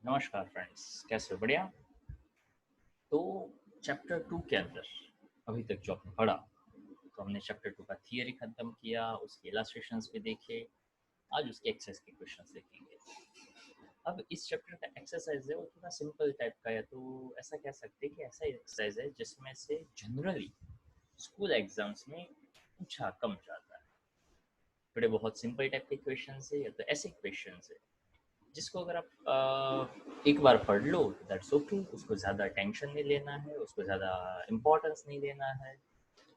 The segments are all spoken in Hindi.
नमस्कार फ्रेंड्स, कैसे हो? बढ़िया। तो चैप्टर 2 के अंदर अभी तक जो आपने पढ़ा, तो हमने चैप्टर 2 का थियरी खत्म किया, उसके इलस्ट्रेशंस भी देखे। आज उसके एक्सरसाइज के क्वेश्चंस देखेंगे। अब इस चैप्टर का एक्सरसाइज है वो थोड़ा सिंपल टाइप का है, तो ऐसा कह सकते हैं कि ऐसा एक्सरसाइज है जिसमें से जनरली स्कूल एग्जाम्स में पूछा कम जाता है। थोड़े बहुत सिंपल टाइप के क्वेश्चंस है या तो ऐसे क्वेश्चंस है जिसको अगर आप एक बार पढ़ लो तो दैट्स ओके, उसको ज़्यादा टेंशन नहीं लेना है, उसको ज़्यादा इम्पोर्टेंस नहीं देना है।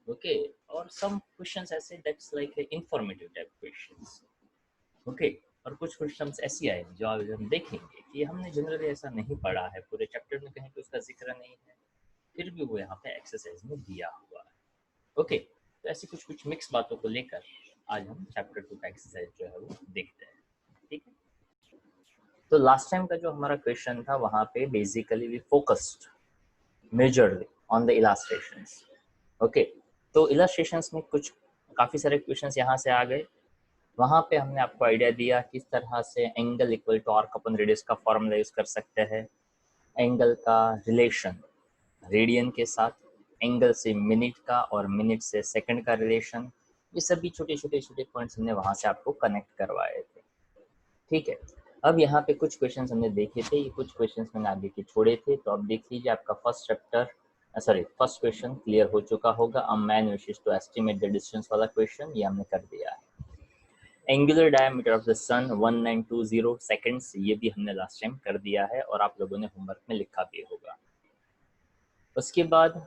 ओके। और सम क्वेश्चंस ऐसे that's like informative type questions. Okay. और कुछ क्वेश्चंस ऐसी आए जो आज हम देखेंगे कि हमने जनरली ऐसा नहीं पढ़ा है, पूरे चैप्टर में कहीं पे उसका जिक्र नहीं है, फिर भी वो यहाँ पे एक्सरसाइज में दिया हुआ है। ओके। तो ऐसी कुछ कुछ मिक्स बातों को लेकर आज हम चैप्टर 2 का एक्सरसाइज जो है वो देखते हैं। ठीक है। तो लास्ट टाइम का जो हमारा क्वेश्चन था वहाँ पे basically we focused majorly on the illustrations. Okay. तो इलास्ट्रेशंस में कुछ काफ़ी सारे क्वेश्चंस यहाँ से आ गए। वहाँ पे हमने आपको आइडिया दिया किस तरह से angle equal to arc upon radius का फॉर्मूला यूज कर सकते हैं, एंगल का रिलेशन रेडियन के साथ, एंगल से मिनट का और मिनट से सेकंड का रिलेशन। ये सभी छोटे छोटे छोटे पॉइंट्स हमने वहाँ से आपको कनेक्ट करवाए थे। ठीक है। अब यहाँ पे कुछ क्वेश्चंस हमने देखे थे, ये कुछ क्वेश्चंस मैंने आगे के छोड़े थे, तो अब देख लीजिए आपका फर्स्ट क्वेश्चन क्लियर हो चुका होगा। A man wishes to estimate the distance वाला क्वेश्चन ये हमने कर दिया है। Angular diameter of the sun 1920 seconds, ये भी हमने लास्ट टाइम कर दिया है और आप लोगों ने होमवर्क में लिखा भी होगा। उसके बाद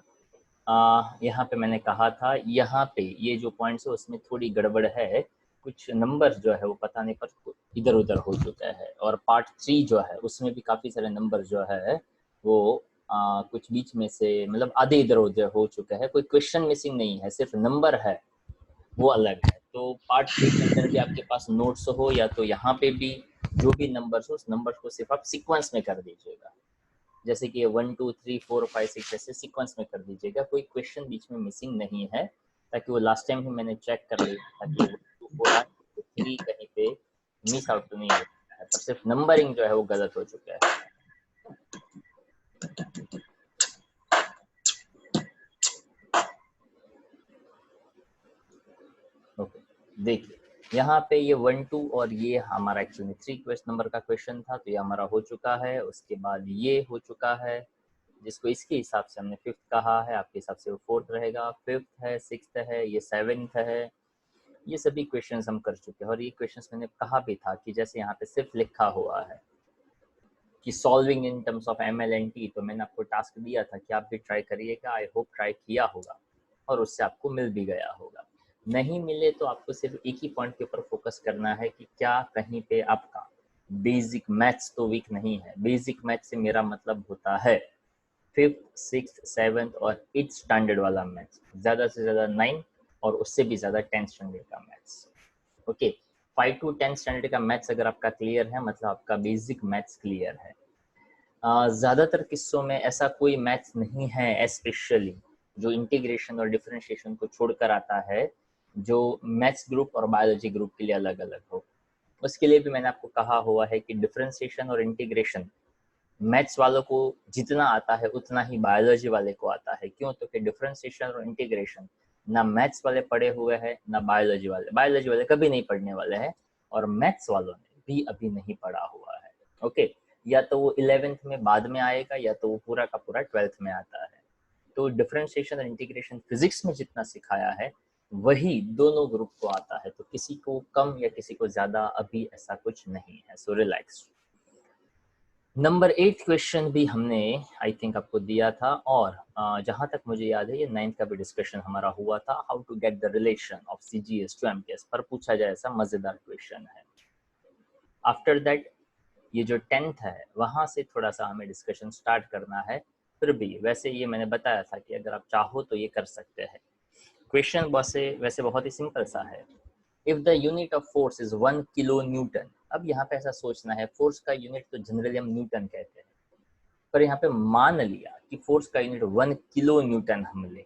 यहाँ पे मैंने कहा था, यहाँ पे ये जो पॉइंट्स है उसमें थोड़ी गड़बड़ है, कुछ नंबर जो है वो पता नहीं पर इधर उधर हो चुका है, और पार्ट 3 जो है उसमें भी काफ़ी सारे नंबर जो है वो कुछ बीच में से मतलब आधे इधर उधर हो चुका है। कोई क्वेश्चन मिसिंग नहीं है, सिर्फ नंबर है वो अलग है। तो पार्ट 3 के अंदर भी आपके पास नोट्स हो या तो यहाँ पे भी जो भी नंबर्स हो उस नंबर को सिर्फ आप सीक्वेंस में कर दीजिएगा, जैसे कि 1 2 3 4 5 6 ऐसे सीक्वेंस में कर दीजिएगा, कोई क्वेश्चन बीच में मिसिंग नहीं है, ताकि वो लास्ट टाइम ही मैंने चेक कर लिया ताकि 1 2 4 आए तो 3 कहीं पे मिस आउट तो नहीं हो रहा है, पर सिर्फ नंबरिंग जो है वो गलत हो चुका है। ओके। देखिए यहाँ पे ये 1 2 और ये हमारा एक्चुअली 3 क्वेश्चन नंबर का क्वेश्चन था, तो ये हमारा हो चुका है। उसके बाद ये हो चुका है, जिसको इसके हिसाब से हमने फिफ्थ कहा है, आपके हिसाब से वो फोर्थ रहेगा। फिफ्थ है, सिक्स्थ है, ये सेवेंथ है। ये सभी क्वेश्चंस हम कर चुके हैं, और ये क्वेश्चंस मैंने कहा भी था कि जैसे यहाँ पे सिर्फ लिखा हुआ है कि solving in terms of ML&T, तो मैंने आपको टास्क दिया था कि आप भी ट्राई करिएगा। आई होप ट्राई किया होगा और उससे आपको मिल भी गया होगा। नहीं मिले तो आपको सिर्फ एक ही पॉइंट के ऊपर फोकस करना है कि क्या कहीं पे आपका बेसिक मैथ्स तो वीक नहीं है। बेसिक मैथ्स से मेरा मतलब होता है फिफ्थ, सिक्स, सेवन्थ और एट्थ स्टैंडर्ड वाला मैथ्स, ज़्यादा से ज़्यादा 9 और उससे भी ज़्यादा 10th स्टैंडर्ड का मैथ्स। ओके। 5 to 10 स्टैंडर्ड का मैथ्स अगर आपका क्लियर है मतलब आपका बेसिक मैथ्स क्लियर है। ज़्यादातर किस्सों में ऐसा कोई मैथ्स नहीं है स्पेशली जो इंटीग्रेशन और डिफरेंशिएशन को छोड़कर आता है, जो मैथ्स ग्रुप और बायोलॉजी ग्रुप के लिए अलग अलग हो। उसके लिए भी मैंने आपको कहा हुआ है कि डिफरेंशिएशन और इंटीग्रेशन मैथ्स वालों को जितना आता है उतना ही बायोलॉजी वाले को आता है। क्यों? तो कि डिफरेंशिएशन और इंटीग्रेशन ना मैथ्स वाले पढ़े हुए हैं ना बायोलॉजी वाले कभी नहीं पढ़ने वाले हैं, और मैथ्स वालों ने भी अभी नहीं पढ़ा हुआ है। ओके। या तो वो 11th में बाद में आएगा या तो वो पूरा का पूरा 12th में आता है। तो डिफरेंशिएशन और इंटीग्रेशन फिजिक्स में जितना सिखाया है वही दोनों ग्रुप को आता है, तो किसी को कम या किसी को ज्यादा अभी ऐसा कुछ नहीं है, सो रिलैक्स। नंबर 8 क्वेश्चन भी हमने आई थिंक आपको दिया था, और जहां तक मुझे याद है ये 9th का भी डिस्कशन हमारा हुआ था। How to get the relation of CGS to MTS पर पूछा जाए ऐसा मजेदार क्वेश्चन है। आफ्टर दैट ये जो 10th है वहां से थोड़ा सा हमें डिस्कशन स्टार्ट करना है। फिर भी वैसे ये मैंने बताया था कि अगर आप चाहो तो ये कर सकते हैं। क्वेश्चन वैसे बहुत ही सिंपल सा है। If the unit of force is 1 kilo Newton, अब यहाँ पे ऐसा सोचना है, फोर्स का यूनिट तो जनरली हम न्यूटन कहते हैं, पर यहाँ पे मान लिया कि फोर्स का यूनिट 1 किलो न्यूटन हम ले,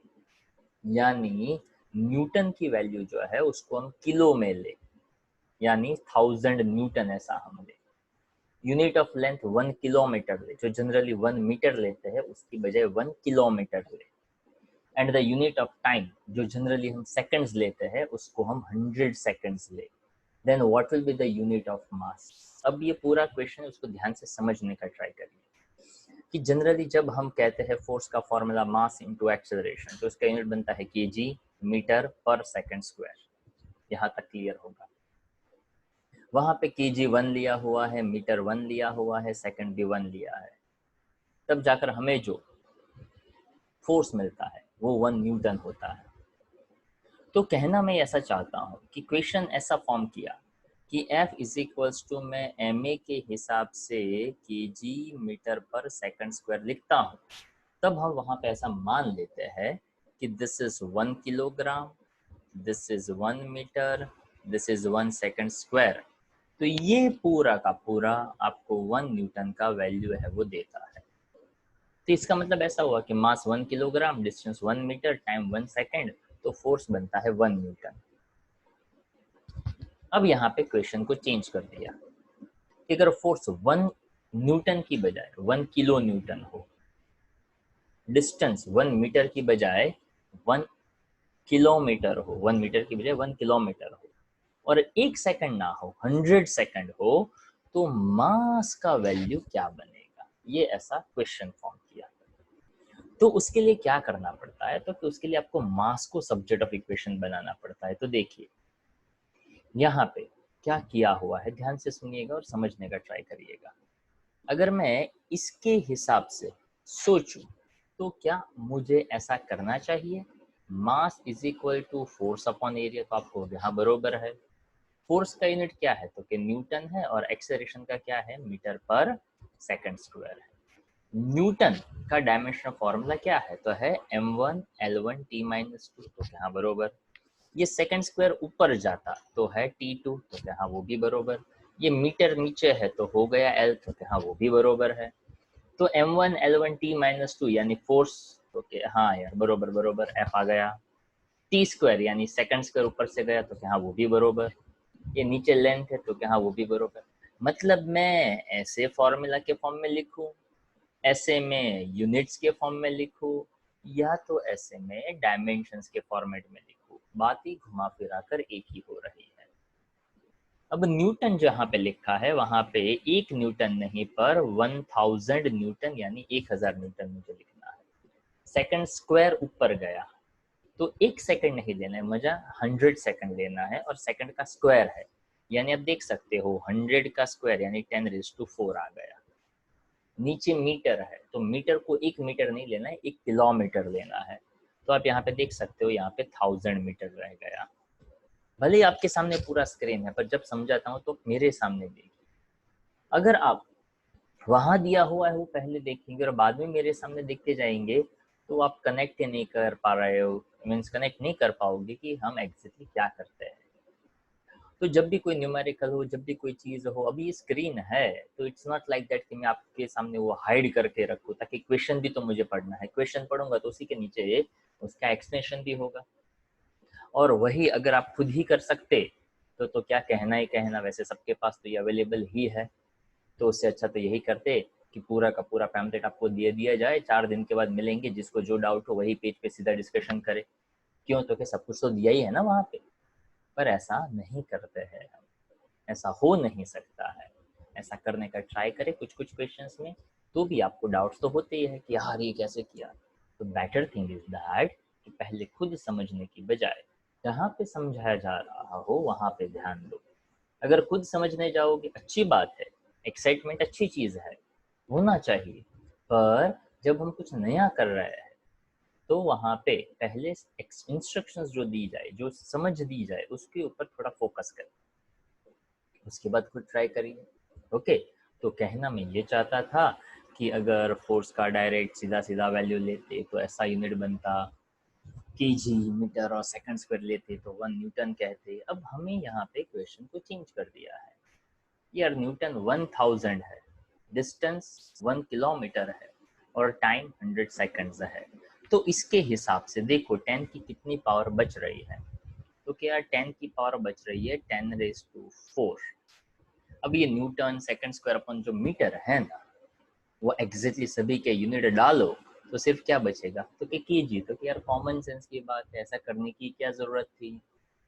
यानी न्यूटन की वैल्यू जो है उसको हम किलो में ले, यानी 1000 न्यूटन ऐसा हम ले। यूनिट ऑफ लेंथ 1 किलोमीटर ले, जो जनरली 1 मीटर लेते हैं उसकी बजाय 1 किलोमीटर ले। And the unit of time, जो जनरली हम सेकंड्स लेते हैं उसको हम 100 सेकंड्स ले। Then what will be the unit of mass. अब ये पूरा क्वेश्चन है, उसको ध्यान से समझने का ट्राई करिए कि जनरली जब हम कहते हैं फोर्स का फॉर्मूला मास इनटू एक्सेलरेशन, तो इसका यूनिट बनता है KG metre per second square. यहाँ तक क्लियर होगा। वहां पे केजी 1 लिया हुआ है, मीटर 1 लिया हुआ है, सेकंड भी 1 लिया है। तब जाकर हमें जो फोर्स मिलता है वो 1 न्यूटन होता है। तो कहना मैं ऐसा चाहता हूँ कि क्वेश्चन ऐसा फॉर्म किया कि F इज इक्वल्स टू मैं MA के हिसाब से KG metre per second square लिखता हूँ, तब हम वहाँ पे ऐसा मान लेते हैं कि this is 1 kilogram, this is 1 metre, this is 1 second square. तो ये पूरा का पूरा आपको 1 न्यूटन का वैल्यू है वो देता है। तो इसका मतलब ऐसा हुआ कि mass 1 kilogram, distance 1 metre, time 1 second, तो फोर्स बनता है 1 न्यूटन। अब यहाँ पे क्वेश्चन को चेंज कर दिया कि अगर फोर्स 1 न्यूटन की बजाय 1 किलो न्यूटन हो, डिस्टेंस 1 मीटर की बजाय 1 किलोमीटर हो, 1 मीटर की बजाय 1 किलोमीटर हो, और 1 सेकंड ना हो, 100 सेकंड हो, तो मास का वैल्यू क्या बनेगा। ये ऐसा क्वेश्चन फॉर्म किया। तो उसके लिए क्या करना पड़ता है, तो उसके लिए आपको मास को सब्जेक्ट ऑफ इक्वेशन बनाना पड़ता है। तो देखिए यहाँ पे क्या किया हुआ है, ध्यान से सुनिएगा और समझने का ट्राई करिएगा। अगर मैं इसके हिसाब से सोचूं तो क्या मुझे ऐसा करना चाहिए, mass is equal to force upon area, तो आपको यहाँ बरोबर है। फोर्स का यूनिट क्या है, तो कि न्यूटन है, और एक्सेलरेशन का क्या है, मीटर पर सेकंड स्क्वायर है। न्यूटन का डायमेंशन फॉर्मूला क्या है, तो है m1 l1 t माइनस 2, तो यहाँ बरोबर। ये सेकंड स्क्वायर ऊपर जाता तो है t2, तो यहाँ वो भी बरोबर। ये मीटर नीचे है तो हो गया l, तो यहाँ वो भी बरोबर है। तो m1 l1 t माइनस 2 यानी फोर्स, तो हाँ यार बरोबर बरोबर, f आ गया। टी स्क्वायर यानी सेकंड स्क्वायर ऊपर से गया तो यहाँ वो भी बरोबर। ये नीचे लेंथ है तो यहाँ वो भी बरोबर। मतलब मैं ऐसे फॉर्मूला के फॉर्म में लिखूं, ऐसे में यूनिट्स के फॉर्म में लिखूं, या तो ऐसे में डायमेंशंस के फॉर्मेट में लिखूं, बात ही घुमा फिरा कर एक ही हो रही है। अब न्यूटन जहाँ पे लिखा है वहां पे 1 न्यूटन नहीं पर 1000 न्यूटन यानी 1000 न्यूटन मुझे लिखना है। सेकंड स्क्वायर ऊपर गया तो 1 सेकंड नहीं लेना है, मजा 100 सेकंड लेना है, और सेकंड का स्क्वायर है यानी आप देख सकते हो 100 का स्क्वायर यानी 10⁴ आ गया। नीचे मीटर है तो मीटर को 1 मीटर नहीं लेना है, 1 किलोमीटर लेना है। तो आप यहाँ पे देख सकते हो यहाँ पे 1000 मीटर रह गया। भले ही आपके सामने पूरा स्क्रीन है पर जब समझाता हूँ तो मेरे सामने देखिए। अगर आप वहां दिया हुआ है वो पहले देखेंगे और बाद में मेरे सामने देखते जाएंगे तो आप कनेक्ट नहीं कर पा रहे हो, मीन्स कनेक्ट नहीं कर पाओगे कि हम एग्जैक्टली क्या करते हैं। तो जब भी कोई न्यूमेरिकल हो, जब भी कोई चीज हो, अभी ये स्क्रीन है तो इट्स नॉट लाइक दैट कि मैं आपके सामने वो हाइड करके रखूँ, ताकि क्वेश्चन भी तो मुझे पढ़ना है। क्वेश्चन पढ़ूंगा तो उसी के नीचे उसका एक्सप्लेनेशन भी होगा, और वही अगर आप खुद ही कर सकते तो क्या कहना ही कहना, वैसे सबके पास तो ये अवेलेबल ही है। तो उससे अच्छा तो यही करते कि पूरा का पूरा पैम्पलेट आपको दे दिया जाए, 4 दिन के बाद मिलेंगे, जिसको जो डाउट हो वही पेज पे सीधा डिस्कशन करे। क्यों, तो कि सब कुछ तो दिया ही है ना वहाँ पे। पर ऐसा नहीं करते हैं हम, ऐसा हो नहीं सकता है। ऐसा करने का ट्राई करें कुछ कुछ क्वेश्चंस में, तो भी आपको डाउट्स तो होते ही है कि यार ये कैसे किया। तो बेटर थिंग इज दैट कि पहले खुद समझने की बजाय जहाँ पे समझाया जा रहा हो वहाँ पे ध्यान दो। अगर खुद समझने जाओगे अच्छी बात है, एक्साइटमेंट अच्छी चीज़ है, होना चाहिए, पर जब हम कुछ नया कर रहे हैं तो वहाँ पे पहले इंस्ट्रक्शंस जो दी जाए, जो समझ दी जाए, उसके ऊपर थोड़ा फोकस करें, उसके बाद खुद ट्राई करिए। ओके, तो कहना मैं ये चाहता था कि अगर फोर्स का डायरेक्ट सीधा सीधा वैल्यू लेते तो ऐसा यूनिट बनता, केजी मीटर और सेकंड स्क्वायर लेते तो 1 न्यूटन कहते। अब हमें यहाँ पे क्वेश्चन को चेंज कर दिया है, यार न्यूटन 1000 है, डिस्टेंस 1 किलोमीटर है, और टाइम 100 सेकंड्स है। तो इसके हिसाब से देखो 10 की कितनी पावर बच रही है, तो क्या 10 की पावर बच रही है 10⁴। अब ये न्यूटन सेकंड स्क्वायर अपन जो मीटर है ना, वो एग्जैक्टली सभी के यूनिट डालो तो सिर्फ क्या बचेगा, तो कि केजी। तो कि यार कॉमन सेंस की बात है, ऐसा करने की क्या जरूरत थी।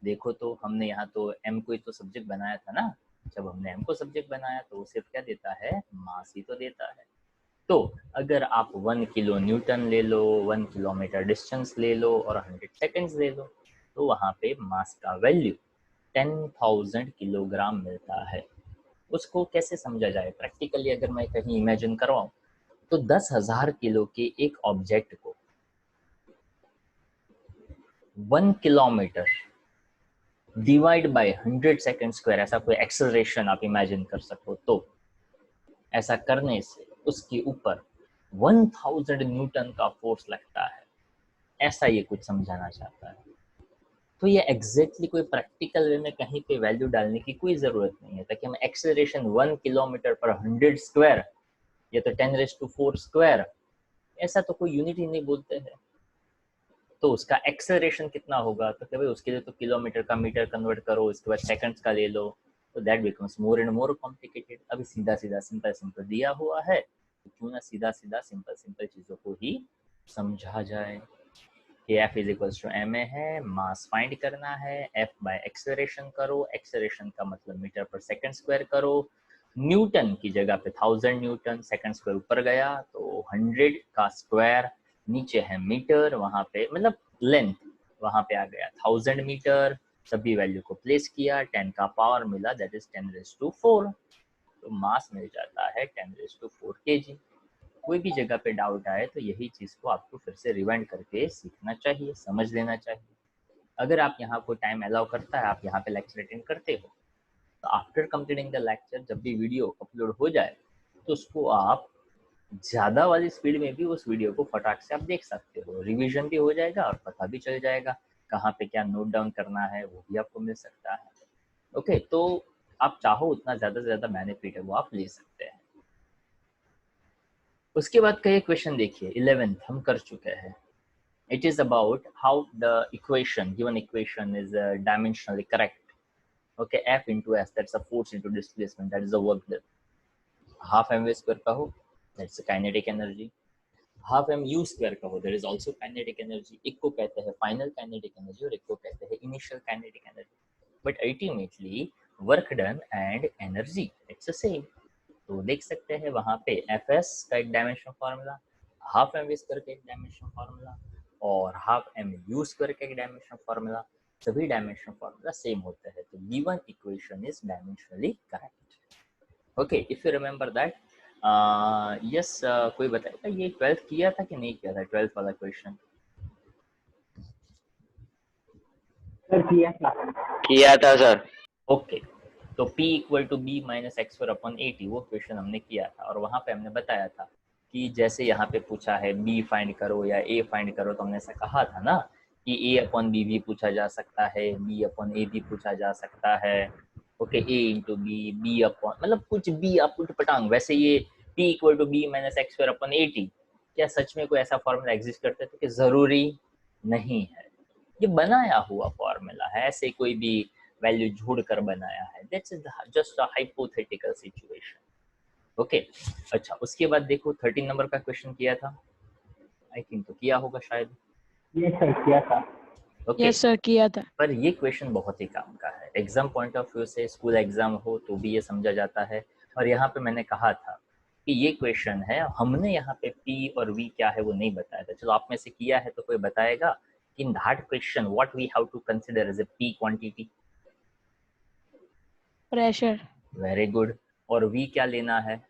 देखो तो हमने यहाँ तो एम को ही तो सब्जेक्ट बनाया था ना, जब हमने एम को सब्जेक्ट बनाया तो वो सिर्फ क्या देता है, मास ही तो देता है। तो अगर आप 1 किलो न्यूटन ले लो, 1 किलोमीटर डिस्टेंस ले लो और 100 सेकेंड्स ले लो, तो वहाँ पे मास का वैल्यू 10,000 किलोग्राम मिलता है। उसको कैसे समझा जाए प्रैक्टिकली, अगर मैं कहीं इमेजिन करवाऊं, तो 10,000 किलो के एक ऑब्जेक्ट को 1 kilometre divide by 100 second square, ऐसा कोई एक्सेलरेशन आप इमेजिन कर सको तो ऐसा करने से उसके ऊपर 1000 न्यूटन का फोर्स लगता है, ऐसा ये कुछ समझाना चाहता है। तो ये एग्जैक्टली कोई प्रैक्टिकल वे में कहीं पे वैल्यू डालने की कोई जरूरत नहीं है, ताकि हम एक्सेलरेशन 1 किलोमीटर पर 100 स्क्वायर या तो 10⁴ ऐसा तो कोई यूनिट ही नहीं बोलते हैं। तो उसका एक्सेलरेशन कितना होगा, तो क्या भाई उसके लिए तो किलोमीटर का मीटर कन्वर्ट करो, इसके बाद सेकंड्स का ले लो, तो that becomes more and more complicated. अभी सीधा सीधा सिंपल सिंपल दिया हुआ है, तो क्यों ना सीधा सीधा सिंपल सिंपल चीज़ों को ही समझा जाए कि F is equals to M A है, मास फाइंड करना है, F बाय एक्सेलरेशन करो, एक्सेलरेशन का मतलब मीटर पर सेकंड स्क्वायर करो, न्यूटन की जगह पे 1000 न्यूटन, सेकंड स्क्वायर ऊपर गया तो 100 का स्क्वायर, नीचे है मीटर, वहां पे मतलब लेंथ, वहां पे आ गया 1000 मीटर, सभी वैल्यू को प्लेस किया, 10 का पावर मिला, दैट इज 10⁴, तो मास मिल जाता है 10⁴ kg। कोई भी जगह पे डाउट आए तो यही चीज को आपको फिर से रिवाइंड करके सीखना चाहिए, समझ लेना चाहिए। अगर आप यहाँ को टाइम अलाउ करता है, आप यहाँ पे लेक्चर अटेंड करते हो, तो आफ्टर कंप्लीटिंग द लेक्चर जब भी वीडियो अपलोड हो जाए तो उसको आप ज़्यादा वाली स्पीड में भी उस वीडियो को फटाक से आप देख सकते हो, रिवीजन भी हो जाएगा और पता भी चल जाएगा कहाँ पे क्या नोट डाउन करना है, वो भी आपको मिल सकता है। ओके, तो आप चाहो उतना ज़्यादा से ज़्यादा बेनिफिट है वो आप ले सकते हैं। उसके बाद का ये क्वेश्चन देखिए, 11th हम कर चुके हैं। It is about how the given equation is dimensionally correct. Okay, F into S, that's a force into displacement, that is the work done. Half mv square कहो, that's the kinetic energy. Half M U square कहो, there is also kinetic energy. एक को कहते हैं फाइनल काइनेटिक एनर्जी और एक को कहते हैं initial kinetic energy, but ultimately work done and energy it's the same. तो देख सकते हैं वहां पे एफ एस का एक dimension formula, half M V square का एक डायमेंशन फार्मूला और हाफ एम यू स्क्वायर का एक डायमेंशन फार्मूला, सभी डायमेंशन फार्मूला सेम होते हैं, तो given equation is dimensionally correct. Okay, if you remember that, yes, कोई बताएगा ये 12th किया था कि नहीं किया था, 12th वाला क्वेश्चन? सर किया था सर। ओके, तो P equal to B minus X square upon 80 वो क्वेश्चन हमने किया था, और वहाँ पे हमने बताया था कि जैसे यहाँ पे पूछा है B फाइंड करो या A फाइंड करो, तो हमने ऐसा कहा था ना कि A अपॉन बी भी पूछा जा सकता है, B अपॉन ए भी पूछा जा सकता है। Okay, A into B, B upon मतलब कुछ भी आप कुछ पटांग। वैसे ये P equal to B minus X square upon 80 क्या सच में कोई ऐसा फॉर्मूला एग्जिस्ट करता है? तो कि जरूरी नहीं है, ये बनाया हुआ फॉर्मूला है, ऐसे कोई भी वैल्यू जोड़ कर बनाया है, that's just a hypothetical situation. Okay, अच्छा उसके बाद देखो 13 नंबर का क्वेश्चन किया था, आई थिंक तो किया होगा शायद। यस सर किया था। ओके, यस सर किया था। पर ये क्वेश्चन बहुत ही काम का है, एग्जाम पॉइंट ऑफ व्यू से, स्कूल एग्जाम हो तो भी ये समझा जाता है। और यहाँ पे मैंने कहा था कि ये क्वेश्चन है, हमने यहाँ पे P और V क्या है वो नहीं बताया था। चलो आप में से किया है तो कोई बताएगा कि in that question what we have to consider as a P quantity? Pressure. Very good. और V क्या लेना है?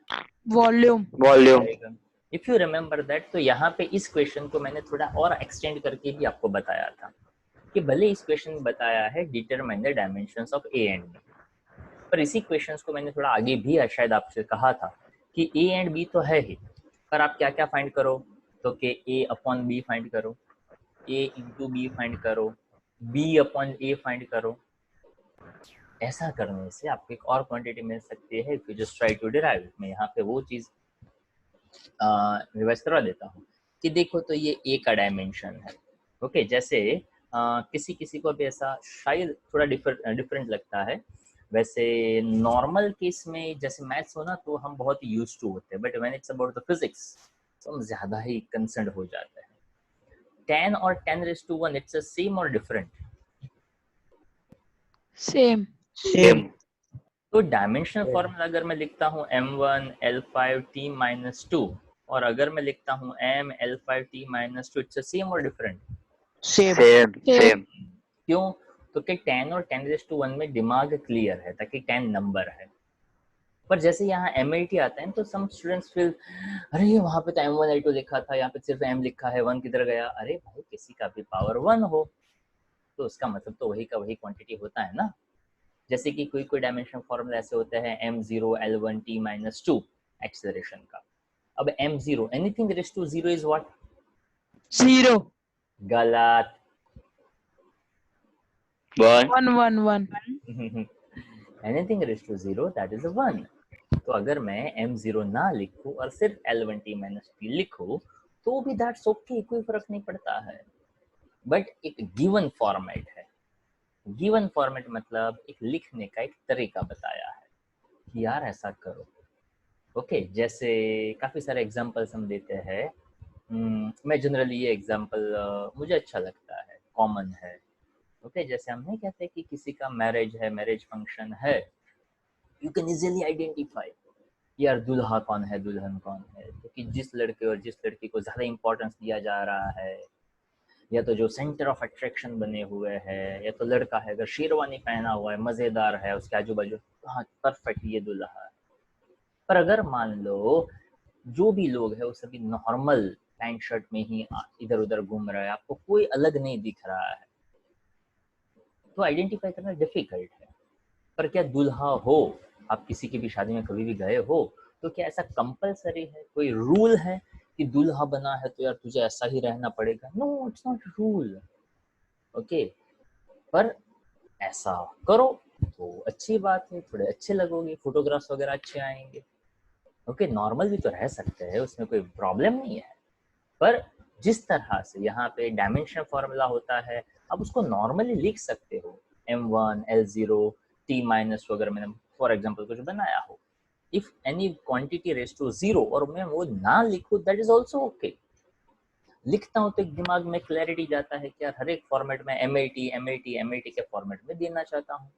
Volume. Volume. If you remember that, तो यहाँ पे इस क्वेश्चन को मैंने थोड़ा और एक्सटेंड करके भी आपको बताया था कि भले इस क्वेश्चन में बताया है determine the dimensions of A and B, पर इसी क्वेश्चंस को मैंने थोड़ा आगे भी शायद आपसे कहा था कि ए एंड बी तो है ही, पर आप क्या क्या फाइंड करो, तो कि ए अपॉन बी फाइंड करो, ए इंटू बी फाइंड करो, बी अपॉन ए फाइंड करो। ऐसा करने से आपको एक और क्वांटिटी मिल सकती है, if you just try to derive. मैं यहाँ पे वो चीज रिवाइज करवा देता हूँ कि देखो तो ये ए का डायमेंशन है। ओके, जैसे किसी किसी को भी ऐसा शायद थोड़ा डिफरेंट लगता है, वैसे नॉर्मल केस में जैसे मैथ्स हो ना तो हम बहुत यूज टू होते हैं, but when it's about the physics तो हम ज्यादा ही कंसर्न हो जाते हैं। 10 और 10⁻1 इट्स द सेम और डिफरेंट? सेम। सेम। तो डायमेंशनल फॉर्मूला अगर मैं लिखता हूँ m1 l5 t-2 और अगर मैं लिखता हूँ m l5 t-2, it's the same और डिफरेंट? सेम। सेम। सेम। क्यों? तो कि 10 और 10⁻1 में दिमाग क्लियर है ताकि 10 नंबर है, पर जैसे यहाँ MLT आता है तो सम स्टूडेंट्स फील अरे वहाँ पे तो M1 L2 लिखा था, यहाँ पे सिर्फ M लिखा है, 1 किधर गया? अरे भाई किसी का भी पावर 1 हो तो उसका मतलब तो वही का वही क्वांटिटी होता है ना। जैसे कि कोई डायमेंशन फॉर्मूला ऐसे होते हैं m0 l1 t-2 एक्सेलरेशन का। अब m0 anything raise to 0 is what? 0। गलत। 1। 1 1 1। Anything raise to 0 that is a 1। तो अगर मैं m0 ना लिखूं और सिर्फ l1 t-2 लिखूं तो भी दैट्स ओके, कोई फर्क नहीं पड़ता है। बट एक गिवन फॉर्मेट है, गिवन फॉर्मेट मतलब एक लिखने का एक तरीका बताया है कि यार ऐसा करो। ओके जैसे काफ़ी सारे एग्जांपल्स हम देते हैं। मैं जनरली ये एग्जांपल मुझे अच्छा लगता है, कॉमन है। ओके जैसे हम नहीं कहते कि किसी का मैरिज है, मैरिज फंक्शन है, यू कैन इजीली आइडेंटिफाई यार दूल्हा कौन है, दुल्हन कौन है। क्योंकि जिस लड़के और जिस लड़की को ज़्यादा इंपॉर्टेंस दिया जा रहा है, या तो जो सेंटर ऑफ अट्रैक्शन बने हुए हैं, या तो लड़का है अगर शेरवानी पहना हुआ है, मज़ेदार है, उसके आजू बाजू, हाँ परफेक्ट ये दूल्हा है। पर अगर मान लो जो भी लोग है वो सभी नॉर्मल पैंट शर्ट में ही इधर उधर घूम रहा है, आपको कोई अलग नहीं दिख रहा है, तो आइडेंटिफाई करना डिफिकल्ट है। पर क्या दूल्हा हो, आप किसी की भी शादी में कभी भी गए हो तो क्या ऐसा कंपलसरी है, कोई रूल है कि दूल्हा बना है तो यार तुझे ऐसा ही रहना पड़ेगा? No it's not rule. Okay पर ऐसा करो तो अच्छी बात है, थोड़े अच्छे लगोगे, फोटोग्राफ्स वगैरह अच्छे आएंगे। ओके नॉर्मल भी तो रह सकते हैं, उसमें कोई प्रॉब्लम नहीं है। पर जिस तरह से यहाँ पे डायमेंशन फॉर्मूला होता है आप उसको नॉर्मली लिख सकते हो, m1 l0 t- वगैरह मैंने फॉर एग्जांपल कुछ बनाया हो, if any quantity raise to 0 और मैं वो ना लिखूं दैट इज आल्सो ओके। लिखता हूँ तो एक दिमाग में क्लैरिटी जाता है कि यार हर एक फॉर्मेट में MLT के फॉर्मेट में देना चाहता हूँ।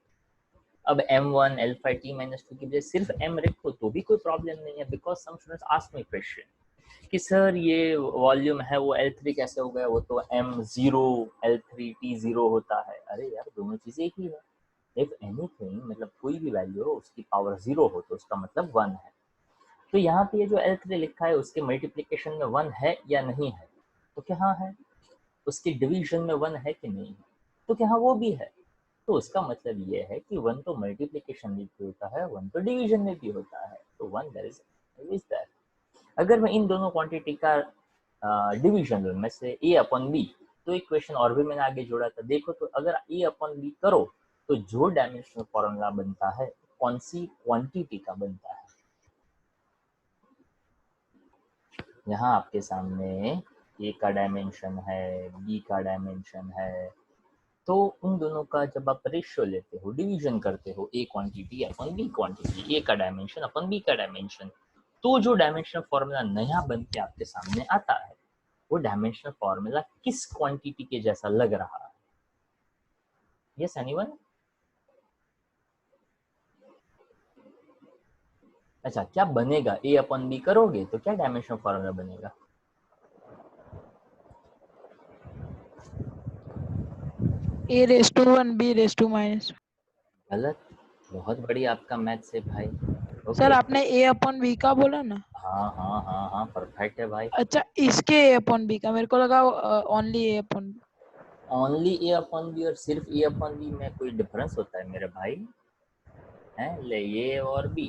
अब m1 l5 t-2 की बजाय सिर्फ m रखो तो भी कोई प्रॉब्लम नहीं है, because some students ask me question कि सर ये वॉल्यूम है वो L3 कैसे हो गया, वो तो m0 l3 t0 होता है। अरे यार दोनों चीजें एक ही है। इफ एनीथिंग मतलब कोई भी वैल्यू हो उसकी पावर 0 हो तो उसका मतलब 1 है। तो यहाँ पे ये जो L3 लिखा है उसके मल्टीप्लीकेशन में 1 है या नहीं है? तो क्या हाँ है। उसके डिवीजन में 1 है कि नहीं है? तो क्या हाँ वो भी है। तो उसका मतलब ये है कि 1 तो मल्टीप्लीकेशन में भी होता है, 1 तो डिवीजन में भी होता है, तो 1 दैट इज दैट। अगर मैं इन दोनों क्वांटिटी का डिवीजन लूँ में से a/b, तो एक क्वेश्चन और भी मैंने आगे जोड़ा था, देखो तो अगर a/b करो तो जो डायमेंशनल फॉर्मूला बनता है कौन सी क्वांटिटी का बनता है? यहाँ आपके सामने a का डायमेंशन है, b का डायमेंशन है, तो उन दोनों का जब आप रेशियो लेते हो, डिवीजन करते हो, a quantity upon b quantity, a का डायमेंशन अपन b का डायमेंशन, तो जो डायमेंशनल फॉर्मूला नया बन के आपके सामने आता है वो डायमेंशनल फॉर्मूला किस क्वांटिटी के जैसा लग रहा है? Yes anyone? अच्छा क्या बनेगा, a/b करोगे तो क्या डायमेंशनल फॉर्मूला बनेगा? a⁻1 b⁻−1। गलत। बहुत बढ़िया आपका मैथ्स है भाई। सर ओके आपने a/b का बोला ना? हाँ हाँ हाँ हाँ परफेक्ट है भाई। अच्छा इसके a/b का, मेरे को लगा ओनली a/b। ओनली a/b और सिर्फ a/b में कोई डिफरेंस होता है मेरे भाई? है ले a और b,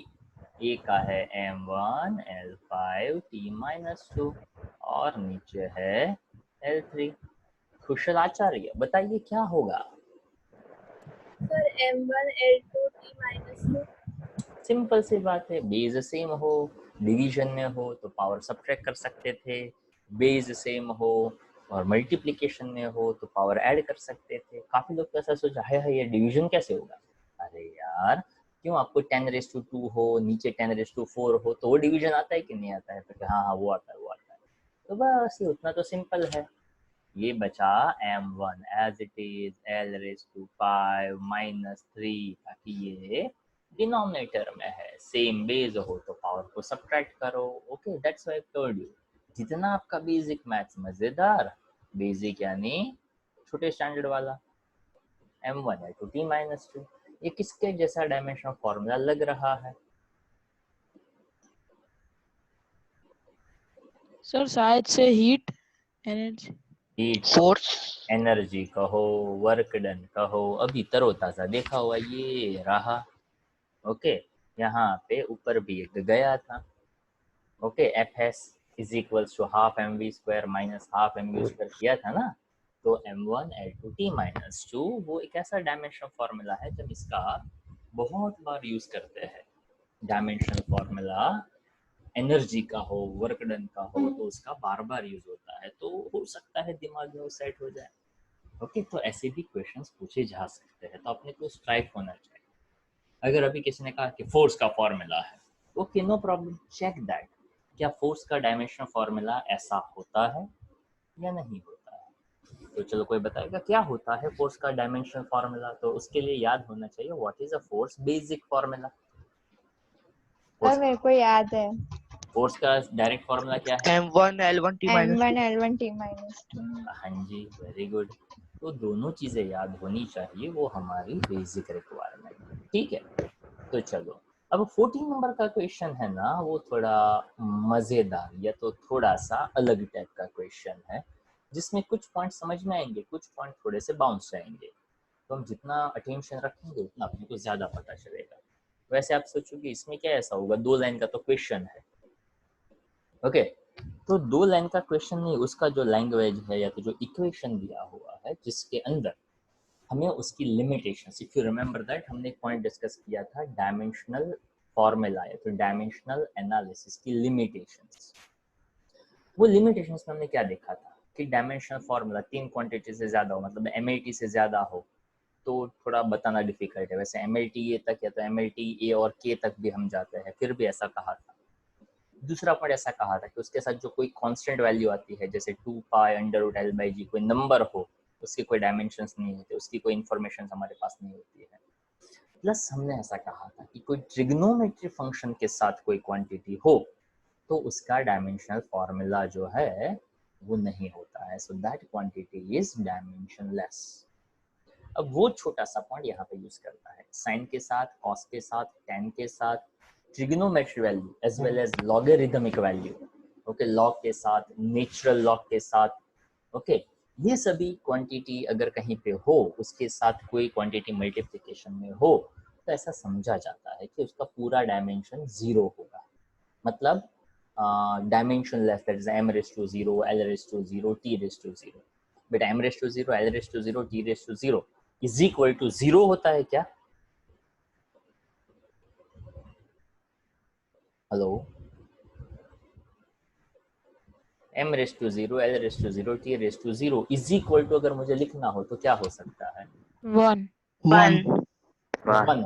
a का है m1 l5 t-2 और नीचे है l3। कुशल आचार्य बताइए क्या होगा? Sir m1 l2 t-2। Simple सी बात है, बेस सेम हो, डिवीजन में हो तो पावर सब्ट्रैक्ट कर सकते थे, बेस सेम हो और मल्टीप्लिकेशन में हो तो पावर ऐड कर सकते थे। काफी लोग तो ऐसा सोचा है ये डिवीजन कैसे होगा? अरे यार क्यों आपको 10⁻² हो, नीचे 10⁻4 हो, तो वो डिवीजन आता है कि नहीं आता है? तो हाँ हाँ वो आता है, वो आता है। तो बस ये उतना तो सिंपल है। ये बचा m1 as it is l⁵ ताकि ये डिनोमिनेटर में है, सेम बेस हो तो पावर को सब्ट्रैक्ट करो। Okay, that's why I told you, जितना आपका बेसिक मैथ्स मजेदार, बेसिक यानी छोटे स्टैंडर्ड वाला, m1 l⁵ ये किसके जैसा डायमेंशन फॉर्मूला लग रहा है? सर शायद से heat energy, heat, force, energy कहो, वर्क डन कहो, अभी तरोताजा देखा हुआ ये रहा। ओके, यहाँ पे ऊपर भी एक गया था। Okay, Fs is equals to half mv² minus half mv² किया था ना, तो m1 l⁵ वो एक ऐसा डायमेंशन फॉर्मूला है जब इसका बहुत बार यूज करते हैं। डायमेंशन फॉर्मूला एनर्जी का हो, वर्क डन का हो, तो उसका बार बार यूज होता है, तो हो सकता है दिमाग में वो सेट हो जाए। ओके, तो ऐसे भी क्वेश्चंस पूछे जा सकते हैं, तो अपने को स्ट्राइक होना चाहिए। अगर अभी किसी ने कहा कि फोर्स का फॉर्मूला है, okay no problem, check that, क्या फोर्स का डायमेंशन फॉर्मूला ऐसा होता है या नहीं होता है? तो चलो कोई बताएगा क्या होता है फोर्स का डायमेंशन फॉर्मूला? तो उसके लिए याद होना चाहिए what is a force basic formula. Sir मेरे को याद है, फोर्स का डायरेक्ट फॉर्मूला क्या है? m1 l1t minus m1 2. l1t minus 2। हाँ जी, वेरी गुड। तो दोनों चीजें याद होनी चाहिए, वो हमारी बेसिक रिक्वायरमेंट है, ठीक है। तो चलो, अब 14 नंबर का क्वेश्चन है ना, वो थोड़ा मजेदार या तो थोड़ा सा अलग टाइप का क्वेश्चन है, जिसमें कुछ पॉइंट समझ में आएंगे, कुछ पॉइंट थोड़े से बाउंस जाएंगे। तो हम जितना अटेंशन रखेंगे उतना अपने को ज्यादा पता चलेगा। वैसे आप सोचोगे इसमें क्या ऐसा होगा, 2 लाइन का तो क्वेश्चन है। ओके, तो 2 लाइन का क्वेश्चन नहीं, उसका जो लैंग्वेज है या तो जो इक्वेशन दिया हुआ है जिसके अंदर हमें उसकी limitations, if you remember that, हमने एक पॉइंट डिस्कस किया था डायमेंशनल फॉर्मूला या तो डायमेंशनल एनालिसिस की लिमिटेशंस। वो लिमिटेशंस में हमने क्या देखा था कि डायमेंशनल फॉर्मूला 3 क्वांटिटी से ज्यादा हो, मतलब MLT से ज्यादा हो, तो थोड़ा बताना डिफिकल्ट है। वैसे MLT तक या तो MLT A और K तक भी हम जाते हैं, फिर भी ऐसा कहा था। दूसरा पॉइंट ऐसा कहा था कि उसके साथ जो कोई कांस्टेंट वैल्यू आती है, जैसे 2π√L/G, कोई नंबर हो, उसके कोई डायमेंशंस नहीं होते, उसकी कोई इन्फॉर्मेशन हमारे पास नहीं होती है। प्लस हमने ऐसा कहा था कि कोई ट्रिग्नोमेट्री फंक्शन के साथ कोई क्वांटिटी हो तो उसका डायमेंशनल फॉर्मूला जो है वो नहीं होता है, so that quantity is dimensionless. अब वो छोटा सा पॉइंट यहाँ पे यूज करता है, साइन के साथ, कॉस के साथ, टेन के साथ, trigonometry value as well as logarithmic value, okay, log के साथ, नेचुरल लॉग के साथ, ओके, ये सभी क्वांटिटी अगर कहीं पे हो, उसके साथ कोई क्वांटिटी मल्टीप्लिकेशन में हो, तो ऐसा समझा जाता है कि उसका पूरा डायमेंशन 0 होगा, मतलब dimension less, that is m⁻0, l⁻0, t⁻0। बेटा m⁻0, l⁻0, t⁻0 is equal to 0 होता है क्या? Hello, m⁻0, l⁻0, t⁻0 is equal to अगर मुझे लिखना हो तो क्या हो सकता है? 1। 1. 1।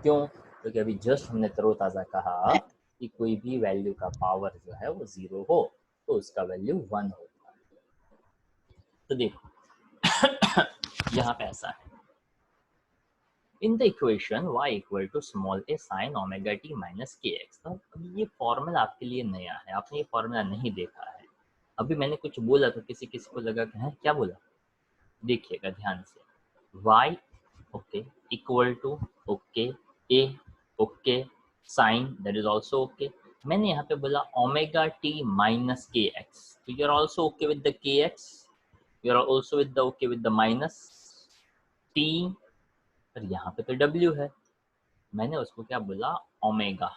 क्यों? क्योंकि अभी जस्ट हमने तरोताजा कहा कि कोई भी वैल्यू का पावर जो है वो 0 हो तो उसका वैल्यू 1 होता है। तो देखो यहाँ पे ऐसा है, in the equation y equal to small a sin omega t minus kx। तो अब ये फॉर्मूला आपके लिए नया है, आपने ये फॉर्मूला नहीं देखा है। अभी मैंने कुछ बोला तो किसी किसी को लगा कि है क्या बोला, देखिएगा ध्यान से, y okay equal to okay a okay sine that is also okay. मैंने यहाँ पे बोला omega t minus K X, तो you are also okay with the K X, you are also with the okay with the minus t, और यहाँ पे तो w है, मैंने उसको क्या बोला, omega.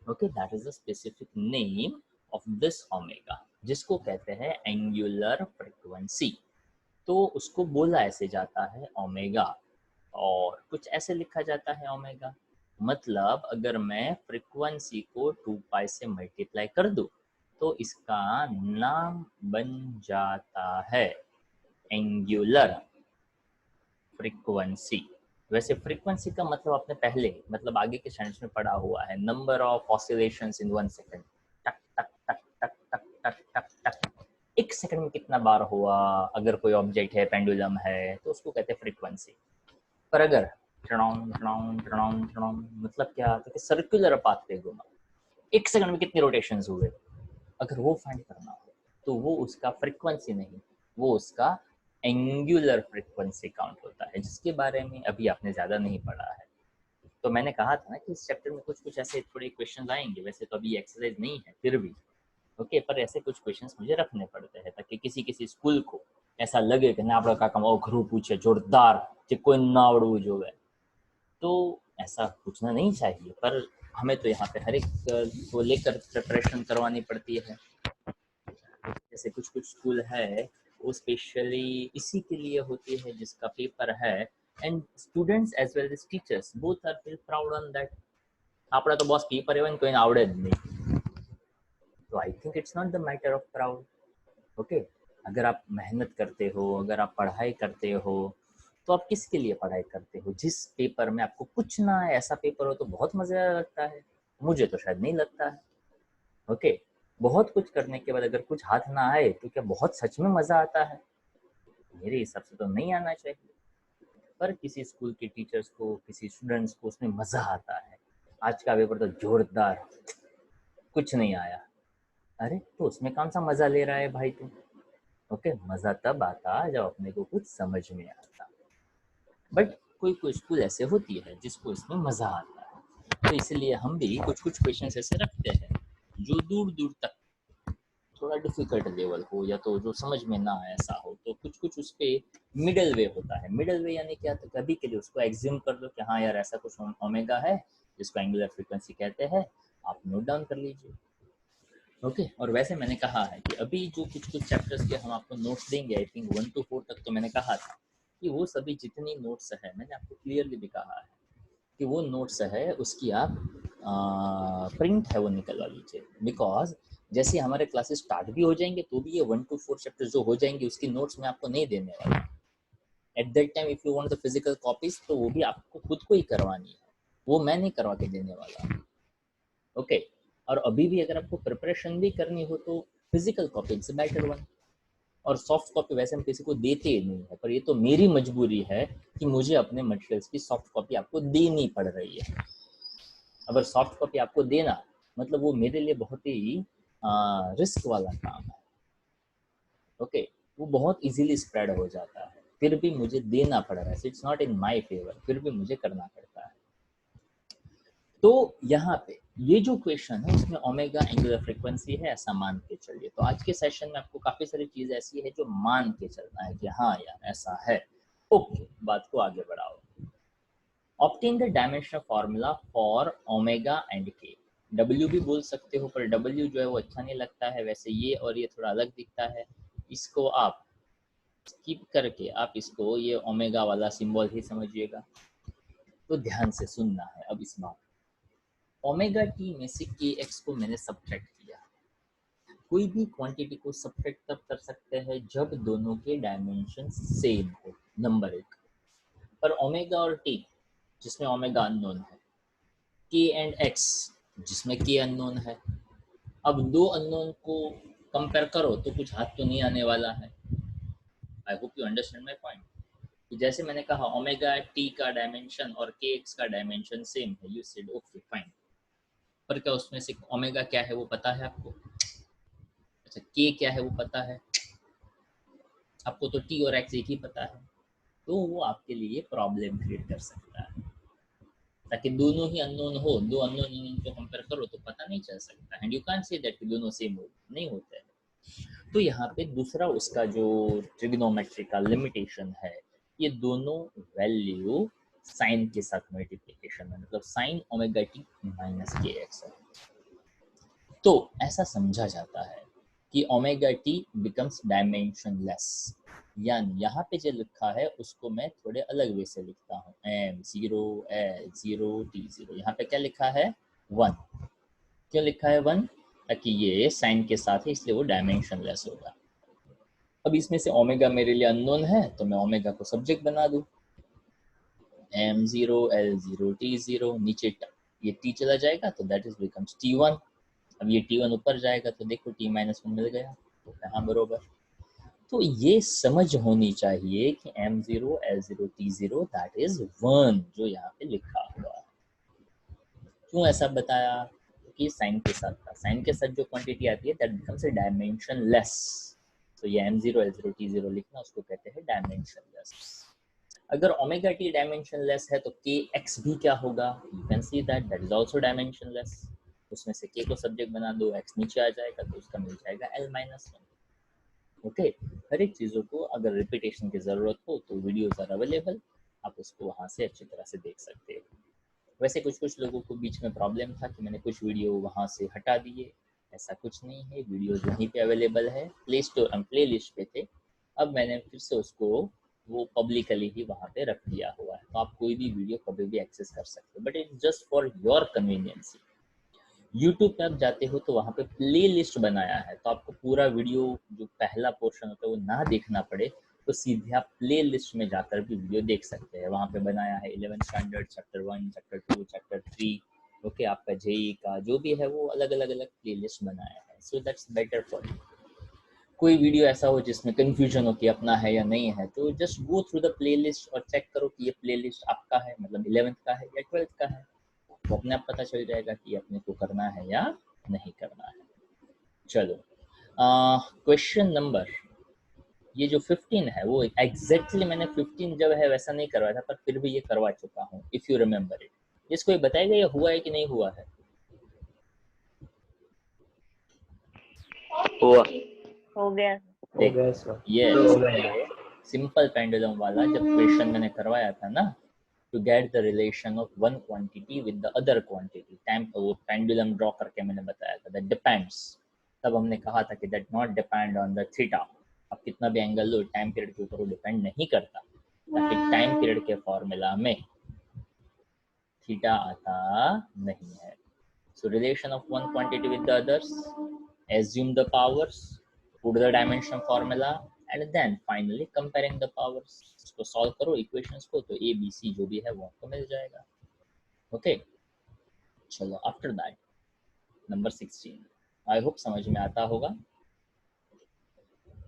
Okay, that is the specific name of this omega, जिसको कहते हैं एंगुलर फ्रीक्वेंसी। तो उसको बोला ऐसे जाता है ओमेगा, और कुछ ऐसे लिखा जाता है ओमेगा, मतलब अगर मैं फ्रीक्वेंसी को 2π से मल्टीप्लाई कर दूं तो इसका नाम बन जाता है एंगुलर फ्रीक्वेंसी। वैसे फ्रीक्वेंसी का मतलब आपने पहले मतलब आगे के सेंटेंस में पढ़ा हुआ है, number of oscillations in 1 second, टक टक टक टक टक टक टक टक, एक सेकंड में कितना बार हुआ। अगर कोई ऑब्जेक्ट है, पेंडुलम है, तो उसको कहते हैं फ्रीक्वेंसी। पर अगर मतलब क्या, तो सर्कुलर पाथ पे घूमा, एक सेकंड में कितने रोटेशंस हुए, अगर वो फाइंड करना हो तो वो उसका फ्रीक्वेंसी नहीं, वो उसका एंगुलर फ्रीक्वेंसी काउंट होता है, जिसके बारे में अभी आपने ज़्यादा नहीं पढ़ा है। तो मैंने कहा था ना कि इस चैप्टर में कुछ कुछ ऐसे थोड़े क्वेश्चन आएंगे, वैसे तो अभी एक्सरसाइज नहीं है फिर भी ओके, पर ऐसे कुछ क्वेश्चंस मुझे रखने पड़ते हैं ताकि किसी किसी स्कूल को ऐसा लगे कि ना આપણે કાકા ઘરું પૂછે જોરદાર જે કોઈ ના આવડવું જોવે, तो ऐसा पूछना नहीं चाहिए। पर हमें तो यहाँ पे हर एक को लेकर प्रिपरेशन करवानी पड़ती है। जैसे कुछ कुछ स्कूल है वो स्पेशली इसी के लिए होती है जिसका पेपर है, and students as well as teachers both are feel proud on that. આપણા તો બોસ પેપર એવા ને કોઈને આવડે જ નહીં, तो I think it's not the matter of proud. Okay, अगर आप मेहनत करते हो, अगर आप पढ़ाई करते हो, तो आप किसके लिए पढ़ाई करते हो? जिस पेपर में आपको कुछ ना है, ऐसा पेपर हो तो बहुत मजा लगता है, मुझे तो शायद नहीं लगता है। ओके, बहुत कुछ करने के बाद अगर कुछ हाथ ना आए तो क्या बहुत सच में मजा आता है? मेरे हिसाब से तो नहीं आना चाहिए। पर किसी स्कूल के टीचर्स को, किसी स्टूडेंट्स को उसमें मजा आता है। आज का पेपर तो जोरदार, कुछ नहीं आया, अरे तो उसमें कौन सा मजा ले रहा है भाई तू? ओके, मजा तब आता जब अपने को कुछ समझ में आता। बट कोई कोई स्कूल ऐसे होती है जिसको इसमें मजा आता है, तो इसलिए हम भी कुछ कुछ क्वेश्चंस ऐसे रखते हैं जो दूर दूर तक थोड़ा डिफिकल्ट लेवल हो, या तो जो समझ में ना आए ऐसा हो, तो कुछ कुछ उस पर मिडल वे होता है। मिडल वे यानी क्या, तो कभी के लिए उसको एग्ज्यूम कर दो कि हाँ यार ऐसा कुछ ओमेगा है जिसको एंगुलर फ्रीक्वेंसी कहते हैं, आप नोट डाउन कर लीजिए। ओके, और वैसे मैंने कहा है कि अभी जो कुछ कुछ चैप्टर्स के हम आपको नोट्स देंगे, आई थिंक 1 to 4 तक, तो मैंने कहा था कि वो सभी जितनी नोट्स है, मैंने आपको क्लियरली भी कहा है कि वो नोट्स है उसकी आप प्रिंट है वो निकलवा लीजिए। बिकॉज जैसे हमारे क्लासेस स्टार्ट भी हो जाएंगे तो भी ये 1 to 4 चैप्टर्स जो हो जाएंगे उसकी नोट्स मैं आपको नहीं देने वाला। At that time if you want the physical copies तो वो भी आपको खुद को ही करवानी है, वो मैं नहीं करवा के देने वाला। ओके, और अभी भी अगर आपको प्रिपरेशन भी करनी हो तो physical copy it's better one, और सॉफ्ट कॉपी वैसे हम किसी को देते ही नहीं है, पर ये तो मेरी मजबूरी है कि मुझे अपने मटेरियल्स की सॉफ्ट कॉपी आपको देनी पड़ रही है। अगर सॉफ्ट कॉपी आपको देना मतलब वो मेरे लिए बहुत ही रिस्क वाला काम है। ओके, वो बहुत इजीली स्प्रेड हो जाता है, फिर भी मुझे देना पड़ रहा है, it's not in my favour, फिर भी मुझे करना पड़ता है। तो यहाँ पे ये जो क्वेश्चन है उसमें ओमेगा एंगुलर फ्रीक्वेंसी है ऐसा मान के चलिए। तो आज के सेशन में आपको काफी सारी चीज ऐसी है जो मान के चलना है कि हाँ यार ऐसा है। ओके, बात को आगे बढ़ाओ। Obtain the dimensional formula for omega and के। डब्ल्यू भी बोल सकते हो, पर डब्ल्यू जो है वो अच्छा नहीं लगता है, वैसे ये और ये थोड़ा अलग दिखता है, इसको आप स्किप करके आप इसको ये ओमेगा वाला सिंबल ही समझिएगा। तो ध्यान से सुनना है अब इस बात। ओमेगा टी में से के एक्स को मैंने सब्ट्रैक्ट किया। कोई भी क्वांटिटी को सब्ट्रैक्ट तब कर सकते हैं जब दोनों के डायमेंशन सेम हो, नंबर 1। पर ओमेगा और टी जिसमें ओमेगा अननोन है, के एंड एक्स जिसमें के अननोन है, अब दो अननोन को कंपेयर करो तो कुछ हाथ तो नहीं आने वाला है। I hope you understand my point. तो जैसे मैंने कहा ओमेगा टी का डायमेंशन और के एक्स का डायमेंशन सेम है, यू सेड ओके फाइन, पर क्या उसमें से ओमेगा क्या है वो पता है आपको? अच्छा, के क्या है वो पता है आपको? तो टी और एक्स एक ही पता है, तो वो आपके लिए प्रॉब्लम क्रिएट कर सकता है। ताकि दोनों ही अननोन हो, दो अननोन को कंपेयर करो तो पता नहीं चल सकता, and you can't say that दोनों सेम हो, नहीं होते हैं। तो यहाँ पे दूसरा उसका जो ट्रिग्नोमेट्री का लिमिटेशन है, ये दोनों वैल्यू साइन के साथ मल्टीप्लिकेशन है, मतलब sine omega T minus K x है। तो ऐसा समझा जाता है कि ओमेगा टी बिकम्स डायमेंशनलेस, यानी यहाँ पे जो लिखा है उसको मैं थोड़े अलग वे से लिखता हूँ, m0 l0 t0। यहाँ पे क्या लिखा है 1, क्यों लिखा है 1? ताकि ये साइन के साथ है इसलिए वो डायमेंशनलेस होगा। अब इसमें से ओमेगा मेरे लिए अननोन है तो मैं ओमेगा को सब्जेक्ट बना दूँ, m0 l0 t0, नीचे ये t चला जाएगा तो दैट इज बिकम्स t1। अब ये t1 ऊपर जाएगा तो देखो t -1 मिल गया, तो यहाँ बरोबर। तो ये समझ होनी चाहिए कि m0 l0 t0 that is 1 जो यहाँ पे लिखा हुआ है। क्यों ऐसा बताया? क्योंकि साइन के साथ था, साइन के साथ जो क्वांटिटी आती है that becomes a dimension less. तो ये m0 l0 t0 लिखना, उसको कहते हैं डायमेंशन लेस। अगर ओमेगा टी डायमेंशन लेस है तो के एक्स भी क्या होगा? You can see that is also dimension less. उसमें से के को सब्जेक्ट बना दो, एक्स नीचे आ जाएगा तो उसका मिल जाएगा l-1। ओके, हर एक चीज़ों को अगर रिपीटेशन की ज़रूरत हो तो वीडियोज़ आर अवेलेबल, आप उसको वहाँ से अच्छी तरह से देख सकते हो। वैसे कुछ लोगों को बीच में प्रॉब्लम था कि मैंने कुछ वीडियो वहाँ से हटा दिए, ऐसा कुछ नहीं है, वीडियोज़ वहीं पे अवेलेबल है, प्ले लिस्ट पे थे, अब मैंने फिर से उसको वो पब्लिकली ही वहाँ पे रख दिया हुआ है, तो आप कोई भी वीडियो कभी भी एक्सेस कर सकते हो, but it's just for your convenience. YouTube पे आप जाते हो तो वहाँ पे प्ले लिस्ट बनाया है, तो आपको पूरा वीडियो जो पहला पोर्शन होता है वो ना देखना पड़े, तो सीधे आप प्ले लिस्ट में जाकर भी वीडियो देख सकते हैं। वहाँ पे बनाया है 11th standard, chapter 1, chapter 2, chapter 3, okay, आपका जेई का जो भी है वो अलग अलग प्ले लिस्ट बनाया है, so that's better for you. कोई वीडियो ऐसा हो जिसमें कंफ्यूजन हो कि अपना है या नहीं है, तो just go through the play list और चेक करो कि ये प्ले लिस्ट आपका है, मतलब 11th का है या 12th का है, तो अपने आप पता चल जाएगा कि अपने को करना है या नहीं करना है। चलो, क्वेश्चन नंबर ये जो 15 है वो एग्जैक्टली मैंने 15 जब है वैसा नहीं करवाया था, पर फिर भी ये करवा चुका हूँ, इफ यू रिमेम्बर इट। इसको ये बताएगा ये हुआ है कि नहीं हुआ है? हुआ। हो गया। ये सिंपल पेंडुलम वाला जब क्वेश्चन मैंने करवाया था ना, to get the relation of one quantity with the other quantity, time वो पेंडुलम ड्रॉ करके मैंने बताया था, that depends। तब हमने कहा था कि that not depend on the theta, अब कितना भी एंगल लो टाइम पीरियड के ऊपर वो डिपेंड नहीं करता, ताकि टाइम पीरियड के फॉर्मूला में थीटा आता नहीं है। So relation of one quantity with the others, assume the powers, put the dimension formula, and then finally comparing the powers। इसको सॉल्व करो इक्वेशंस को, तो ए बी सी जो भी है वो आपको मिल जाएगा। ओके, चलो after that number 16, I hope समझ में आता होगा।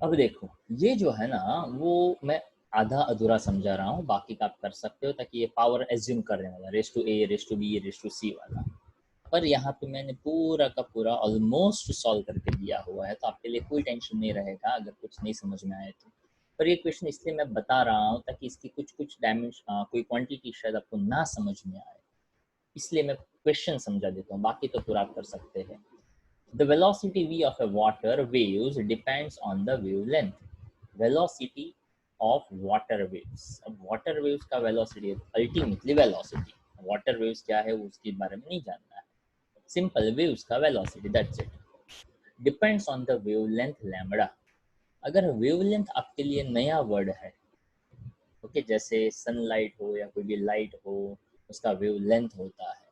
अब देखो ये जो है ना वो मैं आधा अधूरा समझा रहा हूँ, बाकी का आप कर सकते हो, ताकि ये पावर एज्यूम करने वाला raise to A raise to B raise to C वाला, पर यहाँ पे मैंने पूरा का पूरा ऑलमोस्ट सॉल्व करके दिया हुआ है, तो आपके लिए कोई टेंशन नहीं रहेगा अगर कुछ नहीं समझ में आए तो। पर ये क्वेश्चन इसलिए मैं बता रहा हूँ ताकि इसकी कुछ डायमेंशन कोई क्वांटिटी शायद आपको ना समझ में आए, इसलिए मैं क्वेश्चन समझा देता हूँ, बाकी तो पूरा आप कर सकते हैं। The velocity v of a water waves depends on the wavelength. Velocity of water waves. अब water waves का velocity ultimately velocity, water waves क्या है उसके बारे में नहीं जानना है, सिंपल waves का velocity, that's it. Depends on the wavelength lambda। अगर wavelength आपके लिए नया वर्ड है, ओके, जैसे सनलाइट हो या कोई भी लाइट हो उसका wavelength होता है,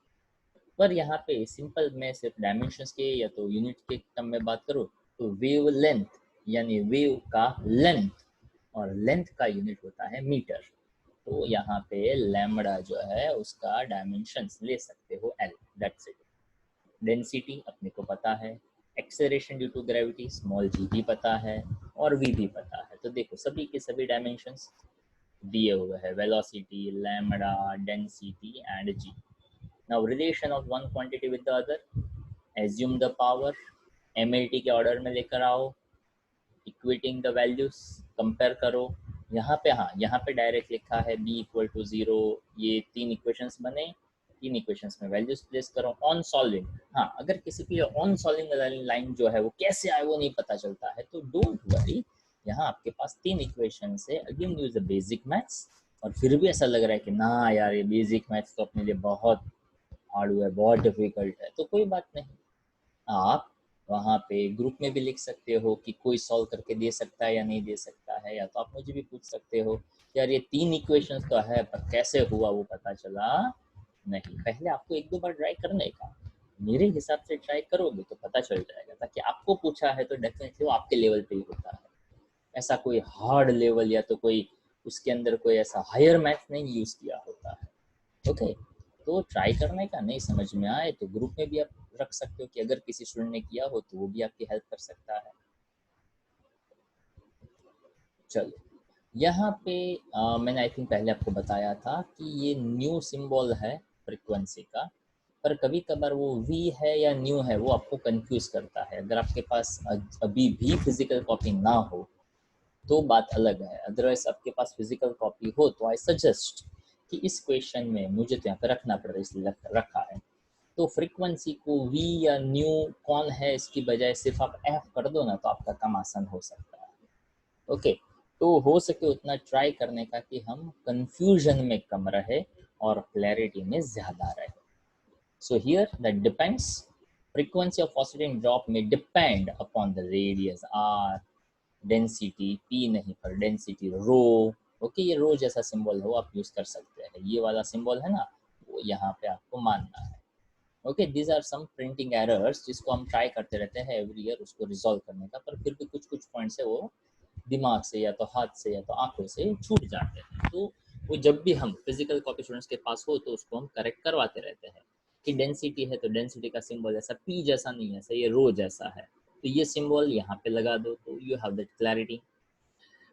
पर यहाँ पे सिंपल मैं सिर्फ डायमेंशंस के या तो यूनिट के टर्म में बात करूँ तो वेव लेंथ यानी वेव का लेंथ, और लेंथ का यूनिट होता है मीटर, तो यहाँ पे लैम्बडा जो है उसका डायमेंशंस ले सकते हो एल, दैट्स इट। डेंसिटी अपने को पता है, acceleration due to gravity small G भी पता है और वी भी पता है, तो देखो सभी के सभी डायमेंशंस दिए हुए हैं, velocity, lambda, density and G. Now relation of one quantity with the other, assume the power, MLT के ऑर्डर में लेकर आओ, equating the values, कंपेयर करो। यहाँ पे हाँ, यहाँ पे डायरेक्ट लिखा है b = 0, ये 3 इक्वेशंस बने, 3 इक्वेशंस में वैल्यूज प्लेस करो ऑन सॉल्विंग। हाँ, अगर किसी के लिए ऑन सॉल्विंग लाइन जो है वो कैसे आए वो नहीं पता चलता है तो डोंट वरी, यहाँ आपके पास 3 इक्वेशंस है, again use the basic maths, और फिर भी ऐसा लग रहा है कि ना यार ये बेसिक मैथ्स तो अपने लिए बहुत हार्ड है, बहुत डिफिकल्ट है, तो कोई बात नहीं, आप वहाँ पे ग्रुप में भी लिख सकते हो कि कोई सॉल्व करके दे सकता है या नहीं दे सकता है, या तो आप मुझे भी पूछ सकते हो यार ये 3 इक्वेशंस तो है पर कैसे हुआ वो पता चला नहीं। पहले आपको 1-2 बार ट्राई करने का, मेरे हिसाब से ट्राई करोगे तो पता चल जाएगा, ताकि आपको पूछा है तो डेफिनेटली वो आपके लेवल पे ही होता है, ऐसा कोई हार्ड लेवल या तो कोई उसके अंदर कोई ऐसा हायर मैथ नहीं यूज़ किया होता है। ओके, तो ट्राई करने का, नहीं समझ में आए तो ग्रुप में भी आप रख सकते हो कि अगर किसी स्टूडेंट ने किया हो तो वो भी आपकी हेल्प कर सकता है। चलो, यहाँ पे मैंने आई थिंक पहले आपको बताया था कि ये न्यू सिंबल है फ्रीक्वेंसी का, पर कभी कभार वो वी है या न्यू है वो आपको कंफ्यूज करता है। अगर आपके पास अभी भी फिजिकल कॉपी ना हो तो बात अलग है, अदरवाइज आपके पास फिजिकल कॉपी हो तो आई सजेस्ट कि इस क्वेश्चन में मुझे तो यहाँ पे रखना पड़ रहा है इसलिए रखा है। तो फ्रीक्वेंसी को वी या न्यू कौन है इसकी बजाय सिर्फ आप एफ कर दो ना तो आपका काम आसान हो सकता है। ओके, तो हो सके उतना ट्राई करने का कि हम कंफ्यूजन में कम रहे और क्लैरिटी में ज़्यादा रहे। So here that depends, frequency of oscillating drop may depend upon the radius r, density p नहीं पर density rho। ओके, ये रो जैसा सिंबल हो आप यूज कर सकते हैं, ये वाला सिंबल है ना वो यहाँ पे आपको मानना है। Okay, these are some printing errors जिसको हम ट्राई करते रहते हैं एवरी ईयर उसको रिजॉल्व करने का, पर फिर भी कुछ कुछ पॉइंट है वो दिमाग से या तो हाथ से या तो आंखों से छूट जाते हैं। तो वो जब भी हम फिजिकल कॉपी स्टूडेंट्स के पास हो तो उसको हम करेक्ट करवाते रहते हैं कि डेंसिटी है तो डेंसिटी का सिंबल ऐसा पी जैसा नहीं है, ऐसा ये रो जैसा है, तो ये सिंबल यहाँ पे लगा दो तो you have that clarity.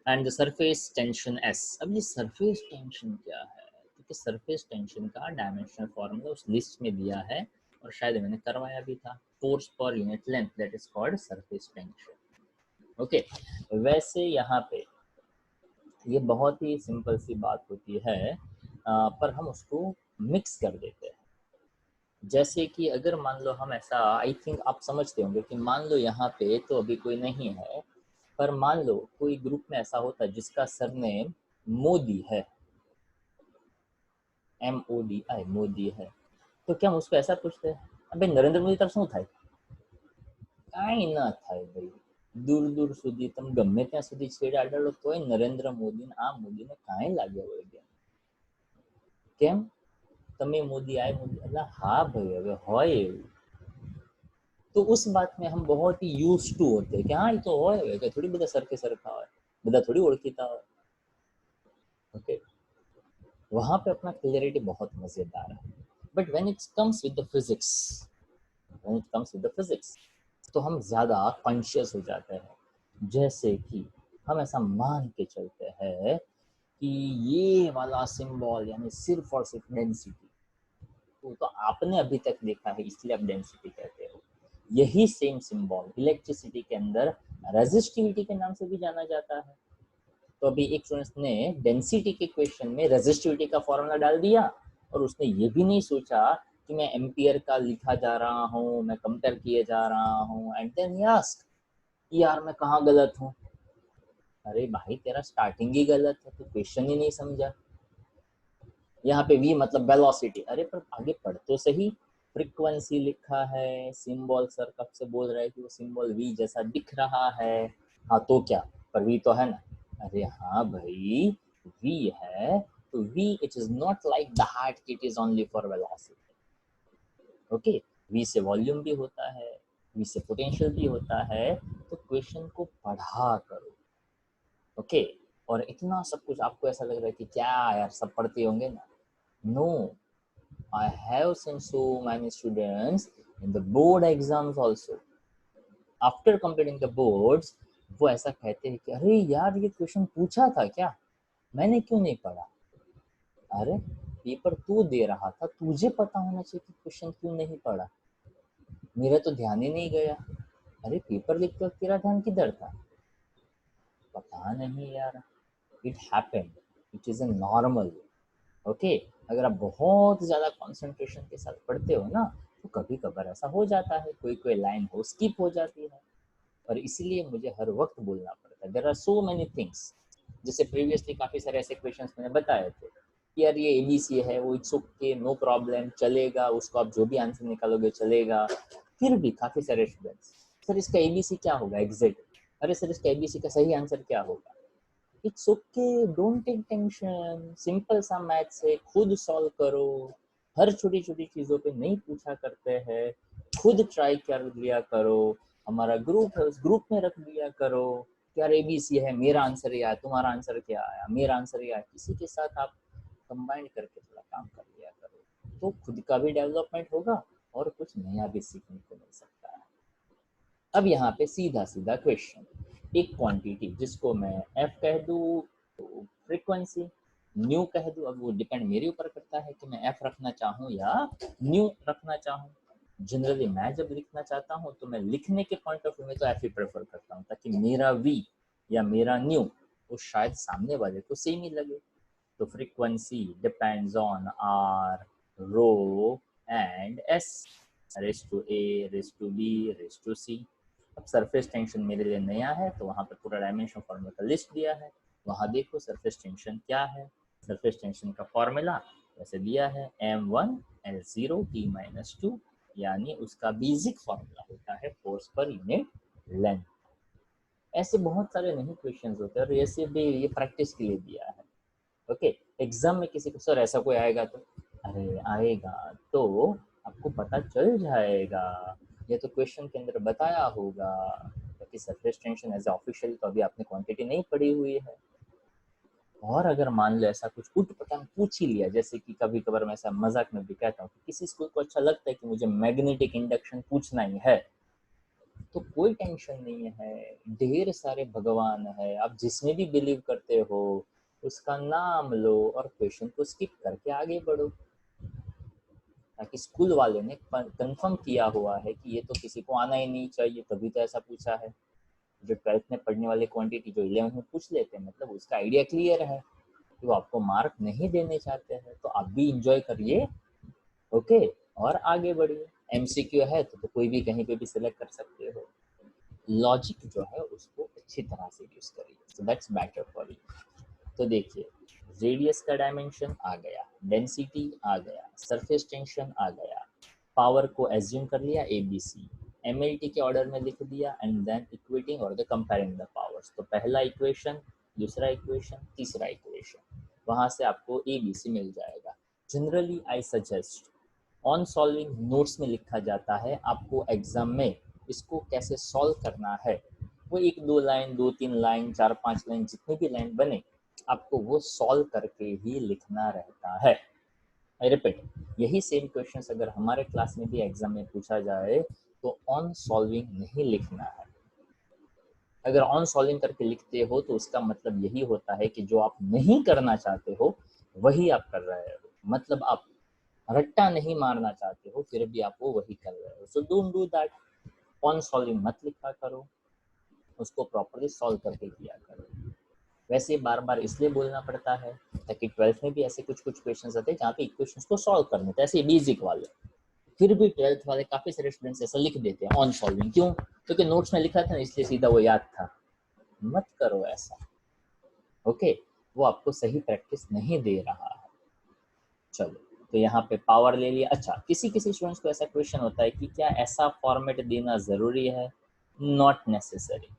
And the surface tension S. अब ये सरफेस टेंशन क्या है, क्योंकि सरफेस टेंशन का डायमेंशनल फॉर्मूला उस लिस्ट में दिया है और शायद मैंने करवाया भी था, force per unit length, that is called surface tension. Okay, वैसे यहाँ पे ये बहुत ही सिंपल सी बात होती है, पर हम उसको मिक्स कर देते हैं। जैसे कि अगर मान लो हम ऐसा, आई थिंक आप समझते होंगे कि मान लो यहाँ पे तो अभी कोई नहीं है, पर मान लो कोई ग्रुप में ऐसा होता है जिसका सरनेम मोदी है, MODI, मोदी है, तो क्या हम उसको ऐसा पूछते हैं अबे नरेंद्र मोदी तरफ શું થાય? કાંઈ ના થાય ભાઈ, दूर दूर સુધી તમે ગમે ત્યાં સુધી છેડા અડાડો તોય નરેન્દ્ર મોદી આ મોદીને કાંઈ લાગે વળગે કેમ તમે મોदी आए मोदी, अल्लाह हाँ भाई હવે હોય એવું। तो उस बात में हम बहुत ही यूज टू होते हैं कि हाँ ये तो હોય કે થોડી બધા સરખે સરખા હોય, બધા થોડી ઓળખીતા હોય। ओके, वहां पे अपना क्लियरिटी बहुत मजेदार है। But when it comes with the physics, when it comes with the physics तो हम ज़्यादा कॉन्शियस हो जाते हैं। जैसे कि हम ऐसा मान के चलते हैं कि ये वाला सिंबल यानी सिर्फ और सिर्फ डेंसिटी, तो आपने अभी तक देखा है इसलिए आप डेंसिटी कहते हो। यही सेम सिंबल इलेक्ट्रिसिटी के अंदर रेजिस्टिविटी के नाम से भी जाना जाता है। तो अभी एक स्टूडेंट ने डेंसिटी के क्वेश्चन में रेजिस्टिविटी का फॉर्मूला डाल दिया और उसने ये भी नहीं सोचा कि मैं एम्पियर का लिखा जा रहा हूँ, मैं कंपेयर किए जा रहा हूँ, एंड देन ही आस्क्ड कि यार मैं कहाँ गलत हूँ। अरे भाई तेरा स्टार्टिंग ही गलत है, तो क्वेश्चन ही नहीं समझा। यहाँ पे v मतलब वेलोसिटी, अरे पर आगे पढ़ तो सही, फ्रीक्वेंसी लिखा है, सिंबल सर कब से बोल रहा है कि वो सिंबल v जैसा दिख रहा है, हाँ तो क्या, पर v तो है ना। अरे हाँ भाई v है तो v it is not like that it is only for velocity. Okay, v से वॉल्यूम भी होता है, v से पोटेंशियल भी होता है, तो क्वेश्चन को पढ़ा करो। ओके, और इतना सब कुछ आपको ऐसा लग रहा है कि क्या यार सब पढ़ते होंगे ना, no, I have seen so many students in the board exams also. After completing the boards, वो ऐसा कहते हैं कि अरे यार ये क्वेश्चन पूछा था क्या, मैंने क्यों नहीं पढ़ा। अरे पेपर तू दे रहा था, तुझे पता होना चाहिए कि क्वेश्चन क्यों नहीं पढ़ा, मेरा तो ध्यान ही नहीं गया। अरे पेपर लिखते वक्त तेरा ध्यान किधर था, पता नहीं यार, it happened, it is a normal. Okay, अगर आप बहुत ज़्यादा कंसंट्रेशन के साथ पढ़ते हो ना तो कभी कभार ऐसा हो जाता है, कोई कोई लाइन हो स्किप हो जाती है, और इसीलिए मुझे हर वक्त बोलना पड़ता है। There are so many things, जैसे प्रीवियसली काफ़ी सारे ऐसे क्वेश्चंस मैंने बताए थे कि यार ये ABC है, वो इट्स ओके, नो प्रॉब्लम, चलेगा, उसको आप जो भी आंसर निकालोगे चलेगा। फिर भी काफ़ी सारे स्टूडेंट्स, सर इसका ABC क्या होगा एग्जैक्ट, अरे सर इसका ABC का सही आंसर क्या होगा। It's okay, don't take tension, simple सा मैथ्स है, खुद सॉल्व करो। हर छोटी छोटी चीज़ों पे नहीं पूछा करते हैं, खुद ट्राई कर लिया करो। हमारा ग्रुप है, उस ग्रुप में रख दिया करो, कि यार ABC है, मेरा आंसर ये आया, तुम्हारा आंसर क्या आया, मेरा आंसर ये आया। किसी के साथ आप कंबाइन करके थोड़ा काम कर लिया करो, तो खुद का भी डेवलपमेंट होगा और कुछ नया भी सीखने को मिल सकता है। अब यहाँ पे सीधा सीधा क्वेश्चन, एक क्वांटिटी जिसको मैं F कह दूँ, तो फ्रीक्वेंसी न्यू कह दूँ। अब वो डिपेंड मेरे ऊपर करता है कि मैं F रखना चाहूँ या न्यू रखना चाहूँ। जनरली मैं जब लिखना चाहता हूँ तो मैं लिखने के पॉइंट ऑफ व्यू में तो F ही प्रेफर करता हूँ, ताकि मेरा V या मेरा न्यू वो शायद सामने वाले को सेम ही लगे। तो frequency depends on R, rho and S, raise to A, raise to B, raise to C। अब सरफेस टेंशन मेरे लिए नया है, तो वहाँ पे पूरा डायमेंशन फॉर्मूला का लिस्ट दिया है, वहाँ देखो सरफेस टेंशन क्या है। सरफेस टेंशन का फॉर्मूला वैसे दिया है M1L0 T-2, यानी उसका बेसिक फॉर्मूला होता है फोर्स पर यूनिट लेंथ। ऐसे बहुत सारे नहीं क्वेश्चंस होते हैं और ऐसे भी ये प्रैक्टिस के लिए दिया है। ओके, एग्जाम में किसी को सर ऐसा कोई आएगा तो अरे आएगा तो आपको पता चल जाएगा, ये तो क्वेश्चन के अंदर बताया होगा। क्योंकि सरफेस टेंशन एज ऑफिशियल तो अभी आपने क्वांटिटी नहीं पढ़ी हुई है। और अगर मान लो ऐसा कुछ उठपटांग पूछ ही लिया, जैसे कि कभी कभार मैं ऐसा मजाक में भी कहता हूँ कि किसी स्कूल को अच्छा लगता है कि मुझे मैग्नेटिक इंडक्शन पूछना ही है, तो कोई टेंशन नहीं है, ढेर सारे भगवान है, आप जिसमें भी बिलीव करते हो उसका नाम लो और क्वेश्चन को स्किप करके आगे बढ़ो। ताकि स्कूल वाले ने कंफर्म किया हुआ है कि ये तो किसी को आना ही नहीं चाहिए, तभी तो ऐसा पूछा है। जो 12th में पढ़ने वाले क्वांटिटी जो 11th में पूछ लेते हैं, मतलब उसका आइडिया क्लियर है कि वो आपको मार्क नहीं देने चाहते हैं। तो आप भी इंजॉय करिए, ओके, और आगे बढ़िए। MCQ है तो कोई भी कहीं पे भी सिलेक्ट कर सकते हो। लॉजिक जो है उसको अच्छी तरह से यूज करिए, so that's better for you. तो देखिए, रेडियस का डायमेंशन आ गया, डेंसिटी आ गया, सरफेस टेंशन आ गया, पावर को एज्यूम कर लिया ABC, MLT के ऑर्डर में लिख दिया, एंड देन इक्वेटिंग और द कंपेयरिंग द पावर्स। तो पहला इक्वेशन, दूसरा इक्वेशन, तीसरा इक्वेशन, वहां से आपको ABC मिल जाएगा। Generally I suggest on solving notes में लिखा जाता है, आपको एग्जाम में इसको कैसे सॉल्व करना है वो 1-2 लाइन, 2-3 लाइन, 4-5 लाइन, जितनी भी लाइन बने आपको वो सॉल्व करके ही लिखना रहता है। आई रिपीट, यही सेम क्वेश्चंस अगर हमारे क्लास में भी एग्जाम में पूछा जाए तो ऑन सॉल्विंग नहीं लिखना है। अगर ऑन सॉल्विंग करके लिखते हो तो उसका मतलब यही होता है कि जो आप नहीं करना चाहते हो वही आप कर रहे हो, मतलब आप रट्टा नहीं मारना चाहते हो फिर भी आप वो वही कर रहे हो। So don't do that. On solving मत लिखा करो, उसको प्रॉपर्ली सॉल्व करके किया करो। वैसे बार बार इसलिए बोलना पड़ता है ताकि 12th में भी ऐसे कुछ कुछ क्वेश्चंस आते हैं जहाँ पे इक्वेशंस को सॉल्व करने थे, ऐसे बेसिक वाले। फिर भी 12th वाले काफी सारे स्टूडेंट्स ऐसा लिख देते हैं ऑन सॉल्विंग, क्यों? क्योंकि नोट्स में लिखा था ना इसलिए सीधा वो याद था। मत करो ऐसा, ओके, वो आपको सही प्रैक्टिस नहीं दे रहा है। चलो, तो यहाँ पे पावर ले लिया। अच्छा, किसी किसी स्टूडेंट्स को ऐसा क्वेश्चन होता है कि क्या ऐसा फॉर्मेट देना जरूरी है? Not necessary.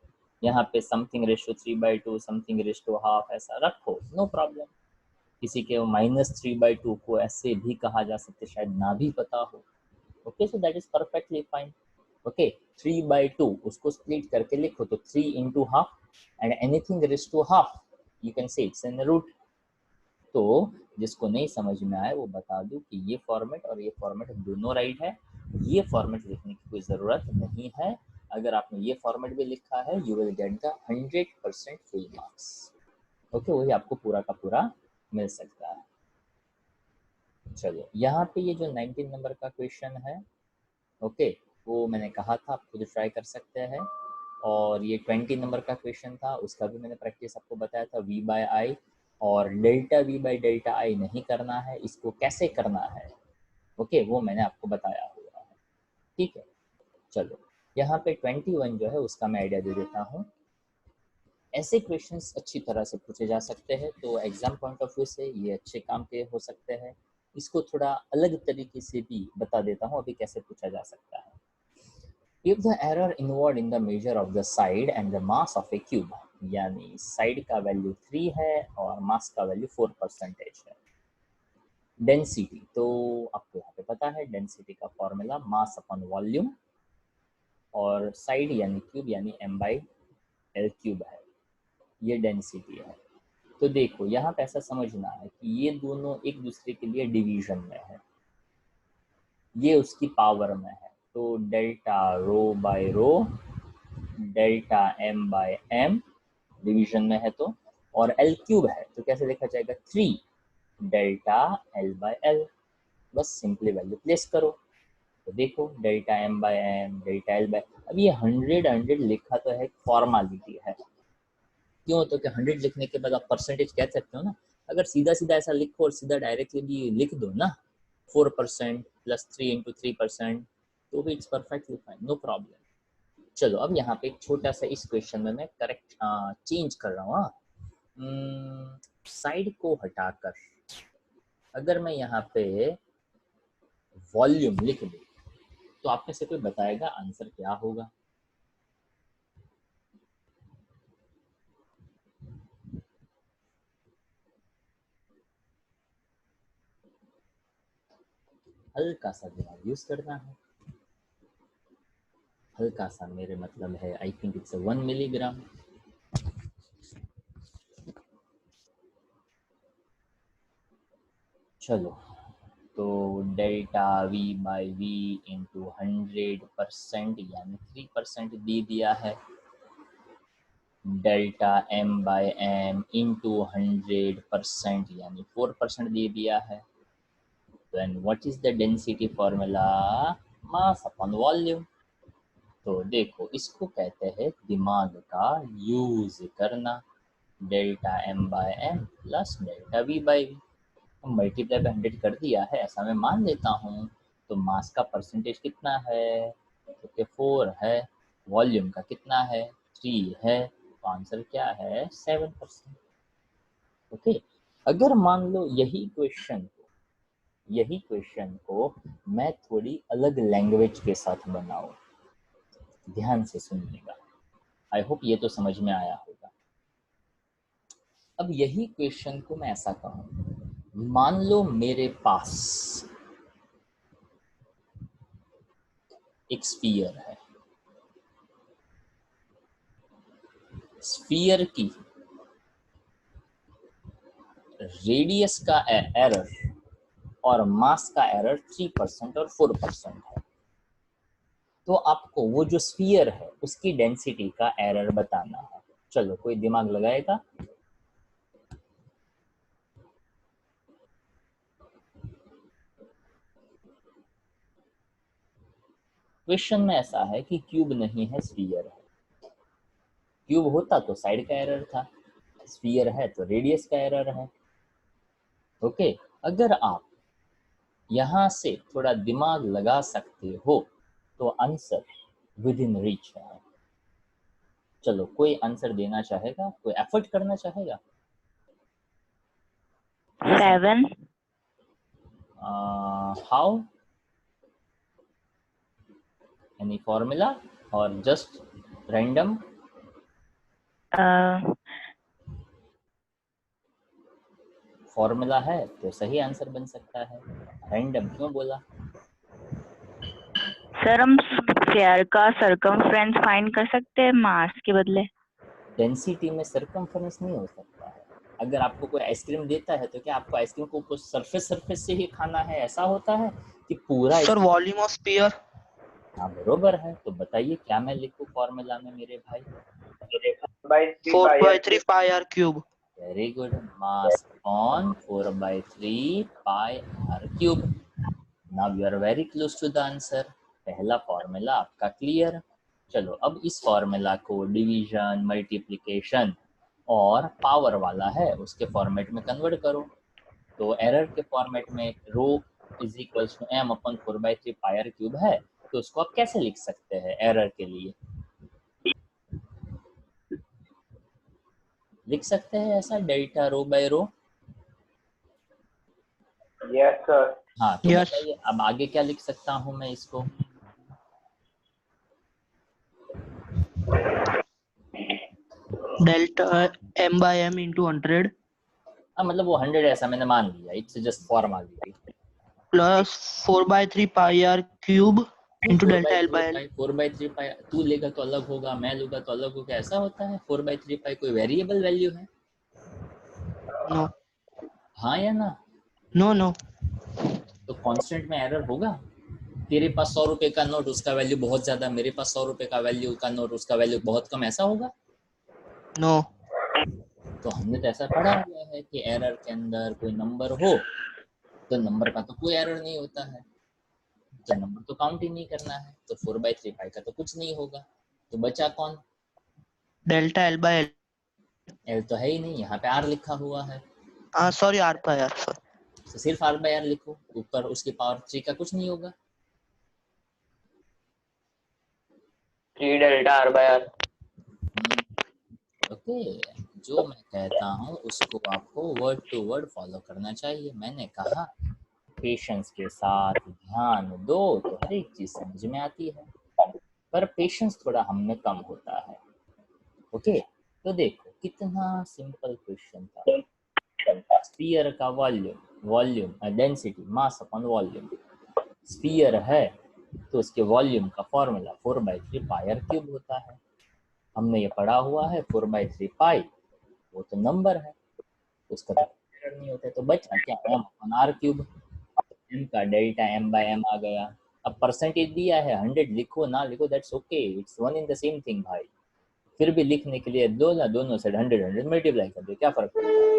यहाँ पे something ratio 3/2, something ratio half ऐसा रखो, नो प्रॉब्लम। किसी के -3/2 को ऐसे भी कहा जा सकते, शायद ना भी पता हो। Okay, so that is perfectly fine. Okay, 3/2 उसको स्प्लिट करके लिखो, तो 3 into half and anything raise to half you can say it's in root. तो जिसको नहीं समझ में आए वो बता दूं कि ये फॉर्मेट और ये फॉर्मेट दोनों राइट है, ये फॉर्मेट लिखने की कोई ज़रूरत नहीं है। अगर आपने ये फॉर्मेट भी लिखा है you will get the 100% full marks. Okay, वही आपको पूरा का पूरा मिल सकता है। चलिए, यहाँ पे ये जो 19 नंबर का क्वेश्चन है, ओके, वो मैंने कहा था आप खुद ट्राई कर सकते हैं। और ये 20 नंबर का क्वेश्चन था, उसका भी मैंने प्रैक्टिस आपको बताया था। V/I और डेल्टा V/डेल्टा I नहीं करना है, इसको कैसे करना है ओके, वो मैंने आपको बताया हुआ है। ठीक है, चलो यहाँ पे 21 जो है उसका मैं आइडिया दे देता हूँ। ऐसे क्वेश्चंस अच्छी तरह से पूछे जा सकते हैं, तो एग्जाम पॉइंट ऑफ व्यू से ये अच्छे काम के हो सकते हैं। इसको थोड़ा अलग तरीके से भी बता देता हूँ अभी कैसे पूछा जा सकता है। If the error involved in the measure of the side and the mass of a cube, यानी साइड का वैल्यू 3 है और मास का वैल्यू 4% है। डेंसिटी, तो आपको यहाँ पे पता है डेंसिटी का फॉर्मूला मास अपॉन वॉल्यूम, और साइड यानी क्यूब यानी m/l³ है। ये डेंसिटी है। तो देखो यहाँ पे ऐसा समझना है कि ये दोनों एक दूसरे के लिए डिवीजन में है, ये उसकी पावर में है। तो delta rho by rho, delta M by M division में है तो, और एल क्यूब है तो कैसे देखा जाएगा 3 डेल्टा एल बाय एल। बस सिंपली वैल्यू प्लेस करो तो देखो delta M by M, delta L by, अब ये 100 लिखा तो है, फॉर्मालिटी है। क्यों? तो कि 100 लिखने के बाद आप परसेंटेज कह सकते हो ना। अगर सीधा सीधा ऐसा लिखो और सीधा डायरेक्टली भी लिख दो ना 4% प्लस 3 इंटू 3%, तो भी it's perfectly fine, no problem. चलो अब यहाँ पे एक छोटा सा इस क्वेश्चन में मैं करेक्ट चेंज कर रहा हूँ। साइड को हटाकर अगर मैं यहाँ पे वॉल्यूम लिख दूँ तो आप में से कोई बताएगा आंसर क्या होगा? हल्का सा दिमाग यूज करना है, हल्का सा मेरे मतलब है आई थिंक इट्स 1 मिलीग्राम। चलो तो delta V by V into 100% यानी 3% दे दिया है, delta M by M into 100% यानी 4% दे दिया है। Then what is the density formula? Mass upon volume। तो देखो इसको कहते हैं दिमाग का यूज करना, delta M by M plus delta V by V. Multiply by 100 कर दिया है ऐसा मैं मान लेता हूँ। तो मास का परसेंटेज कितना है? तो 4 है, वॉल्यूम का कितना है? 3 है, तो आंसर क्या है? 7%। ओके, अगर मान लो यही क्वेश्चन को मैं थोड़ी अलग लैंग्वेज के साथ बनाऊं, ध्यान से सुनिएगा, आई होप ये तो समझ में आया होगा। अब यही क्वेश्चन को मैं ऐसा कहूं, मान लो मेरे पास एक स्फीयर है, स्फीयर की रेडियस का एरर और मास का एरर 3% और 4% है। तो आपको वो जो स्फीयर है उसकी डेंसिटी का एरर बताना है। चलो कोई दिमाग लगाएगा? क्वेश्चन में ऐसा है कि क्यूब नहीं है, स्फीयर है। क्यूब होता तो साइड का एरर था, स्फीयर है तो रेडियस का एरर है। ओके, अगर आप यहाँ से थोड़ा दिमाग लगा सकते हो तो आंसर विद इन रीच है। चलो कोई आंसर देना चाहेगा, कोई एफर्ट करना चाहेगा? 7 हाउ? एनी फॉर्मूला और जस्ट रैंडम? फॉर्मूला है तो सही आंसर बन सकता है, रैंडम क्यों बोला? सर हम स्फीयर का सर्कमफ्रेंस फाइंड कर सकते हैं मास के बदले। डेंसिटी में सर्कमफ्रेंस नहीं हो सकता है। अगर आपको कोई आइसक्रीम देता है तो क्या आपको आइसक्रीम को सरफेस से ही खाना है, ऐसा होता है कि पूरा? Sir volume of sphere. हाँ बरोबर है। तो बताइए क्या मैं लिखूं फॉर्मूला में मेरे भाई? 4/3 pi R cube. Very good, mass on 4/3 pi R cube. Now you are very close to the answer. पहला फॉर्मूला आपका क्लियर। चलो अब इस फॉर्मूला को डिवीजन, मल्टीप्लिकेशन और पावर वाला है उसके फॉर्मेट में कन्वर्ट करो। तो एरर के फॉर्मेट में rho is equals to M अपन 4/3 पाई आर क्यूब है, तो उसको आप कैसे लिख सकते हैं एरर के लिए? लिख सकते हैं ऐसा, delta rho by rho. Yes sir. हाँ तो Yes. बताइए अब आगे क्या लिख सकता हूँ मैं इसको? Delta M by M into 100 मतलब वो 100 ऐसा मैंने मान लिया, it's just formality. Plus 4/3 pi R cube into delta L by L. 4/3 pi तू लेगा तो अलग होगा, मैं लूंगा तो अलग होगा, ऐसा होता है? 4/3 पाई कोई वेरिएबल वैल्यू है? No. हाँ या ना? No, no. तो कांस्टेंट में एरर होगा? तेरे पास 100 रुपए का नोट, उसका वैल्यू बहुत ज्यादा, मेरे पास 100 रुपए का वैल्यू का नोट, उसका वैल्यू बहुत कम, ऐसा होगा? No. तो हमने तो ऐसा पढ़ा हुआ है कि एरर के अंदर कोई नंबर हो तो नंबर का तो कोई एरर नहीं होता है, तो नंबर तो काउंट ही नहीं करना है, तो 4/3 का तो कुछ नहीं होगा। तो बचा कौन? Delta L by L. L तो है ही नहीं, यहाँ पे आर लिखा हुआ है, Sorry, R by R. Sorry. तो सिर्फ r/r लिखो, ऊपर उसकी पावर 3 का कुछ नहीं होगा। 3 delta R by R. Okay, जो मैं कहता हूँ उसको आपको वर्ड टू वर्ड फॉलो करना चाहिए। मैंने कहा पेशेंस के साथ ध्यान दो तो हर एक चीज समझ में आती है, पर पेशेंस थोड़ा हम में कम होता है। ओके, तो देखो कितना सिंपल क्वेश्चन था। स्फीयर का volume density mass upon volume, sphere है तो उसके वॉल्यूम का फॉर्मूला 4/3 पाई आर क्यूब होता है। हमने ये पढ़ा हुआ है 4/3 पाई, वो तो नंबर है, उसका तो एरर नहीं होता है। तो बचा क्या? m upon R cube, m का डेल्टा m बाय m आ गया। अब परसेंटेज दिया है 100, लिखो ना लिखो that's okay, it's one in the same thing भाई। फिर भी लिखने के लिए दो ना, दोनों से 100 मल्टीप्लाई कर दो, क्या फर्क पड़ता है?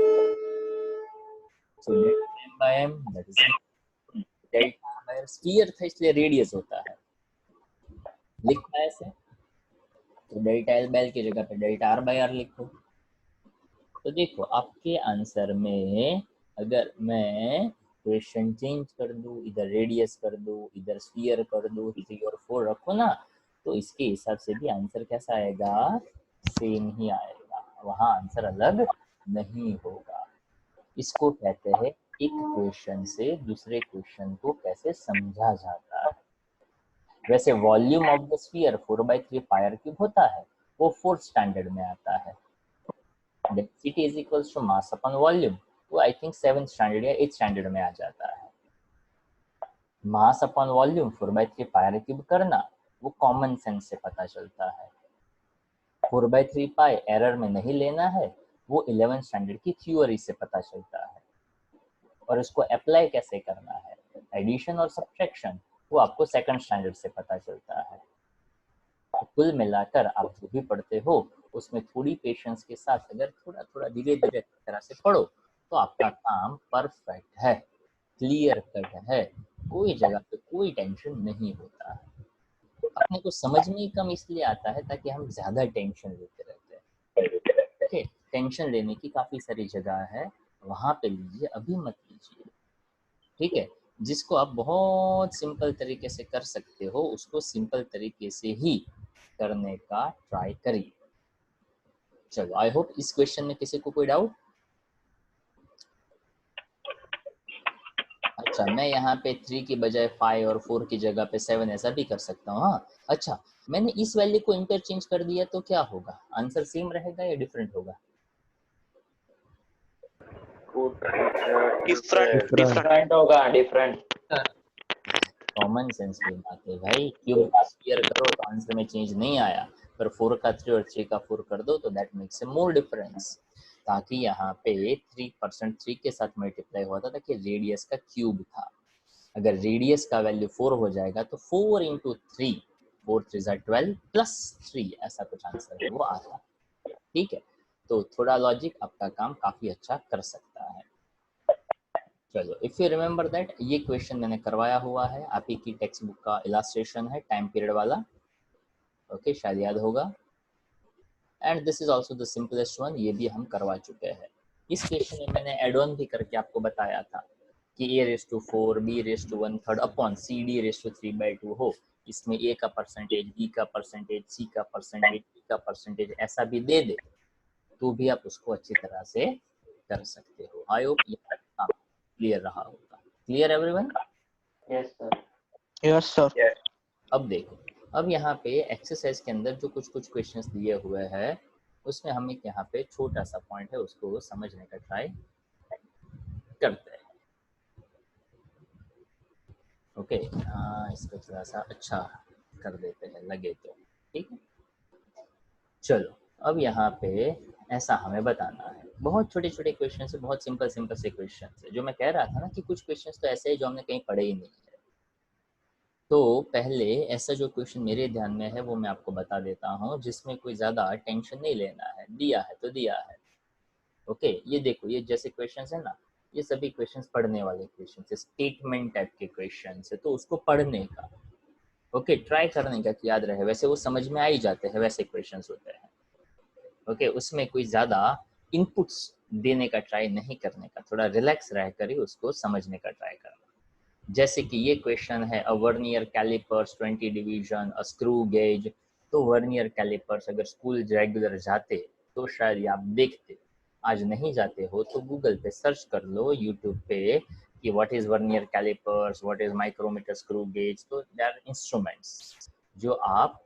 So delta m by m that is delta by sphere था इसलिए रेडियस होता है, लिखना ऐसे, तो डेल्टा एल बाय एल की जगह पे डेल्टा आर बाय आर लिखो। तो देखो आपके आंसर में अगर मैं क्वेश्चन चेंज कर दूं, इधर रेडियस कर दूं, इधर स्फीयर कर दूं, 3 और 4 रखो ना, तो इसके हिसाब से भी आंसर कैसा आएगा? सेम ही आएगा, वहां आंसर अलग नहीं होगा। इसको कहते हैं एक क्वेश्चन से दूसरे क्वेश्चन को कैसे समझा जाता है। वैसे volume of the sphere 4/3 pi R cube होता है, वो 4th स्टैंडर्ड में आता है। Density is equals to mass upon volume, वो आई थिंक 7th स्टैंडर्ड या 8th स्टैंडर्ड में आ जाता है। Mass upon volume 4/3 pi R cube करना, वो कॉमन सेंस से पता चलता है। 4/3 पाई एरर में नहीं लेना है, वो 11th स्टैंडर्ड की थ्योरी से पता चलता है। और इसको अप्लाई कैसे करना है, एडिशन और सब्ट्रैक्शन, वो आपको 2nd स्टैंडर्ड से पता चलता है। तो कुल मिलाकर आप जो भी पढ़ते हो उसमें थोड़ी पेशेंस के साथ अगर थोड़ा थोड़ा धीरे धीरे तरह से पढ़ो तो आपका काम परफेक्ट है, क्लियर कट है, कोई जगह पे कोई टेंशन नहीं होता है। अपने को समझ में ही कम इसलिए आता है ताकि हम ज्यादा टेंशन लेते रहते हैं। ओके, टेंशन लेने की काफी सारी जगह है, वहां पे लीजिए, अभी मत लीजिए, ठीक है? जिसको आप बहुत सिंपल तरीके से कर सकते हो उसको सिंपल तरीके से ही करने का ट्राई करिए। चलो, आई होप इस क्वेश्चन में किसी को कोई डाउट? अच्छा, मैं यहाँ पे 3 की बजाय 5 और 4 की जगह पे 7 ऐसा भी कर सकता हूँ। हाँ, अच्छा, मैंने इस वैल्यू को इंटरचेंज कर दिया तो क्या होगा? आंसर सेम रहेगा या डिफरेंट होगा? Different होगा, different. कॉमन सेंस की बात है भाई, क्यूब का स्क्वायर करो तो आंसर में चेंज नहीं आया, पर 4 का 3 और 3 का 4 कर दो तो that makes a more difference. ताकि यहाँ पे 3% 3 के साथ मल्टीप्लाई हुआ था ताकि रेडियस का क्यूब था। अगर रेडियस का वैल्यू 4 हो जाएगा तो 4 इंटू 3, 4 3 12 प्लस 3, ऐसा कुछ आंसर है वो आता है, ठीक है? तो थोड़ा लॉजिक आपका काम काफी अच्छा कर सकता है। चलो, इफ यू रिमेम्बर दैट, ये क्वेश्चन मैंने करवाया हुआ है, आप ही की टेक्स्ट बुक का इलास्ट्रेशन है टाइम पीरियड वाला, ओके, शायद याद होगा। And this is also the simplest one, ये भी हम करवा चुके हैं। इस क्वेश्चन में मैंने एड ऑन भी करके आपको बताया था कि a⁴, b⁴ अपॉन cd⁴ हो, इसमें a का परसेंटेज, b का परसेंटेज, c का परसेंटेज, d का परसेंटेज ऐसा भी दे दे तो भी आप उसको अच्छी तरह से कर सकते हो। आई होप ये क्लियर रहा होगा। Clear everyone? Yes, sir. Yes, sir. अब देखो, अब यहाँ पे एक्सरसाइज के अंदर जो कुछ कुछ क्वेश्चंस दिए हुए हैं उसमें हम एक यहाँ पे छोटा सा पॉइंट है उसको समझने का ट्राई करते हैं। ओके, इसको थोड़ा सा अच्छा कर देते हैं लगे तो, ठीक है। चलो अब यहाँ पे ऐसा हमें बताना है, बहुत छोटे छोटे क्वेश्चन है, बहुत सिंपल सिंपल से क्वेश्चन है। जो मैं कह रहा था ना कि कुछ क्वेश्चन तो ऐसे है जो हमने कहीं पढ़े ही नहीं है। तो पहले ऐसा जो क्वेश्चन मेरे ध्यान में है वो मैं आपको बता देता हूँ, जिसमें कोई ज़्यादा टेंशन नहीं लेना है, दिया है तो दिया है। ओके, ये देखो, ये जैसे क्वेश्चंस है ना, ये सभी क्वेश्चंस पढ़ने वाले क्वेश्चंस है, स्टेटमेंट टाइप के क्वेश्चंस है, तो उसको पढ़ने का, ओके, ट्राई करने का कि याद रहे। वैसे वो समझ में आ ही जाते हैं, वैसे क्वेश्चंस होते हैं। ओके, उसमें कोई ज़्यादा इनपुट्स देने का ट्राई नहीं करने का, थोड़ा रिलैक्स रह कर ही उसको समझने का ट्राई करना। जैसे कि ये क्वेश्चन है, uh vernier calipers 20 division, uh screw gauge. तो वर्नियर कैलिपर्स अगर स्कूल रेगुलर जाते तो शायद ये आप देखते, आज नहीं जाते हो तो गूगल पे सर्च कर लो, यूट्यूब पे, कि what is vernier callipers, what is micrometer, screw gauge. तो दे आर इंस्ट्रूमेंट्स जो आप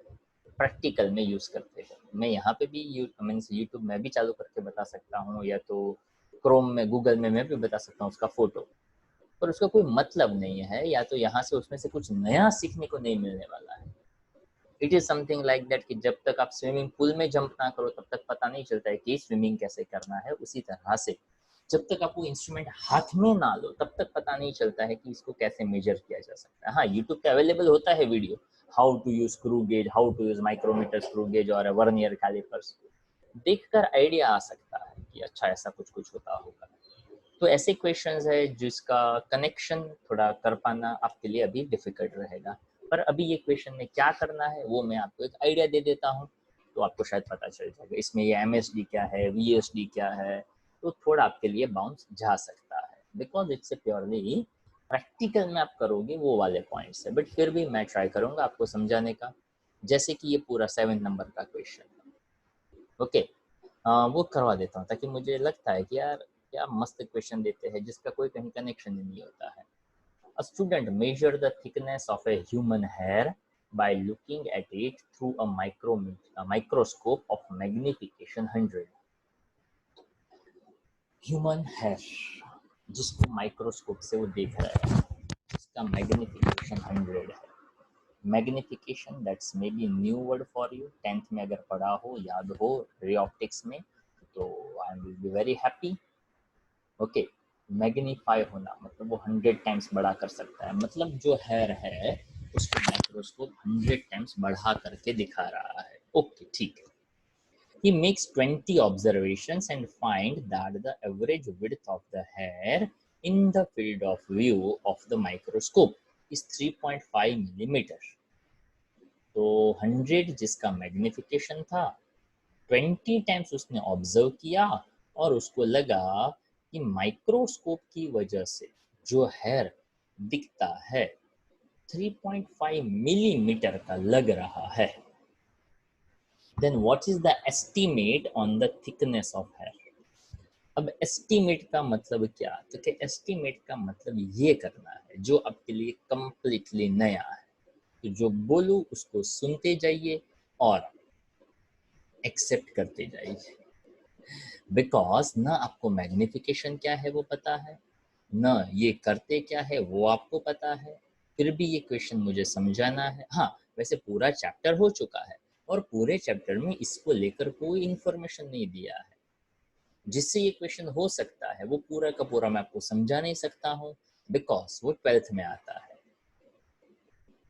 प्रैक्टिकल में यूज करते हो। मैं यहाँ पे भी मीन्स यूट्यूब में भी चालू करके बता सकता हूँ, या तो क्रोम में, गूगल में मैं भी बता सकता हूँ उसका फोटो, पर उसका कोई मतलब नहीं है, या तो यहाँ से उसमें से कुछ नया सीखने को नहीं मिलने वाला है। It is something like that कि जब तक आप स्विमिंग पूल में जंप ना करो तब तक पता नहीं चलता है कि स्विमिंग कैसे करना है। उसी तरह से जब तक आप वो इंस्ट्रूमेंट हाथ में ना लो तब तक पता नहीं चलता है कि इसको कैसे मेजर किया जा सकता है। हाँ, यूट्यूब पे अवेलेबल होता है video, how to use screw gauge, how to use micrometer, screw gauge और वर्नियर कैलिपर्स। देखकर आइडिया आ सकता है कि अच्छा ऐसा कुछ कुछ होता होगा। तो ऐसे क्वेश्चंस है जिसका कनेक्शन थोड़ा कर पाना आपके लिए अभी डिफिकल्ट रहेगा, पर अभी ये क्वेश्चन में क्या करना है वो मैं आपको एक आइडिया दे देता हूँ, तो आपको शायद पता चल जाएगा इसमें ये MSD क्या है, VSD क्या है। तो थोड़ा आपके लिए बाउंस जा सकता है, because it's a purely practical में आप करोगे वो वाले पॉइंट्स है, बट फिर भी मैं ट्राई करूंगा आपको समझाने का। जैसे कि ये पूरा 7 नंबर का क्वेश्चन है, ओके, वो करवा देता हूँ, ताकि मुझे लगता है कि यार क्या मस्त क्वेश्चन देते हैं जिसका कोई कहीं कनेक्शन नहीं होता है। A student measured the thickness of a human hair by looking at it through a microscope of magnification 100. Human hair जिसको माइक्रोस्कोप से वो देख रहा है, जिसका मैग्निफिकेशन 100 है। Magnification that's maybe new word for you, 10th में अगर पढ़ा हो, याद हो रे ऑप्टिक्स में, तो I will be very happy. Okay, magnify होना मतलब वो 100 टाइम्स बड़ा कर सकता है, मतलब जो हेयर है उसको माइक्रोस्कोप 100 टाइम्स बढ़ा करके दिखा रहा है। ओके, ठीक है। He makes 20 observations and find that the average width of the hair in the field of view of the microscope is 3.5 millimeter. तो 100 जिसका मैग्निफिकेशन था, 20 टाइम्स उसने ऑब्जर्व किया और उसको लगा कि माइक्रोस्कोप की वजह से जो हेयर दिखता है 3.5 मिलीमीटर का लग रहा है। Then what is the estimate on the thickness of hair. अब एस्टिमेट का मतलब क्या, तो कि एस्टिमेट का मतलब ये करना है जो आपके लिए कंप्लीटली नया है, तो जो बोलूं उसको सुनते जाइए और एक्सेप्ट करते जाइए, बिकॉज ना आपको मैग्निफिकेशन क्या है वो पता है, ना ये करते क्या है वो आपको पता है, फिर भी ये क्वेश्चन मुझे समझाना है। हाँ, वैसे पूरा चैप्टर हो चुका है और पूरे चैप्टर में इसको लेकर कोई इंफॉर्मेशन नहीं दिया है, जिससे ये क्वेश्चन हो सकता है वो पूरा का पूरा मैं आपको समझा नहीं सकता हूँ, बिकॉज वो 12th में आता है।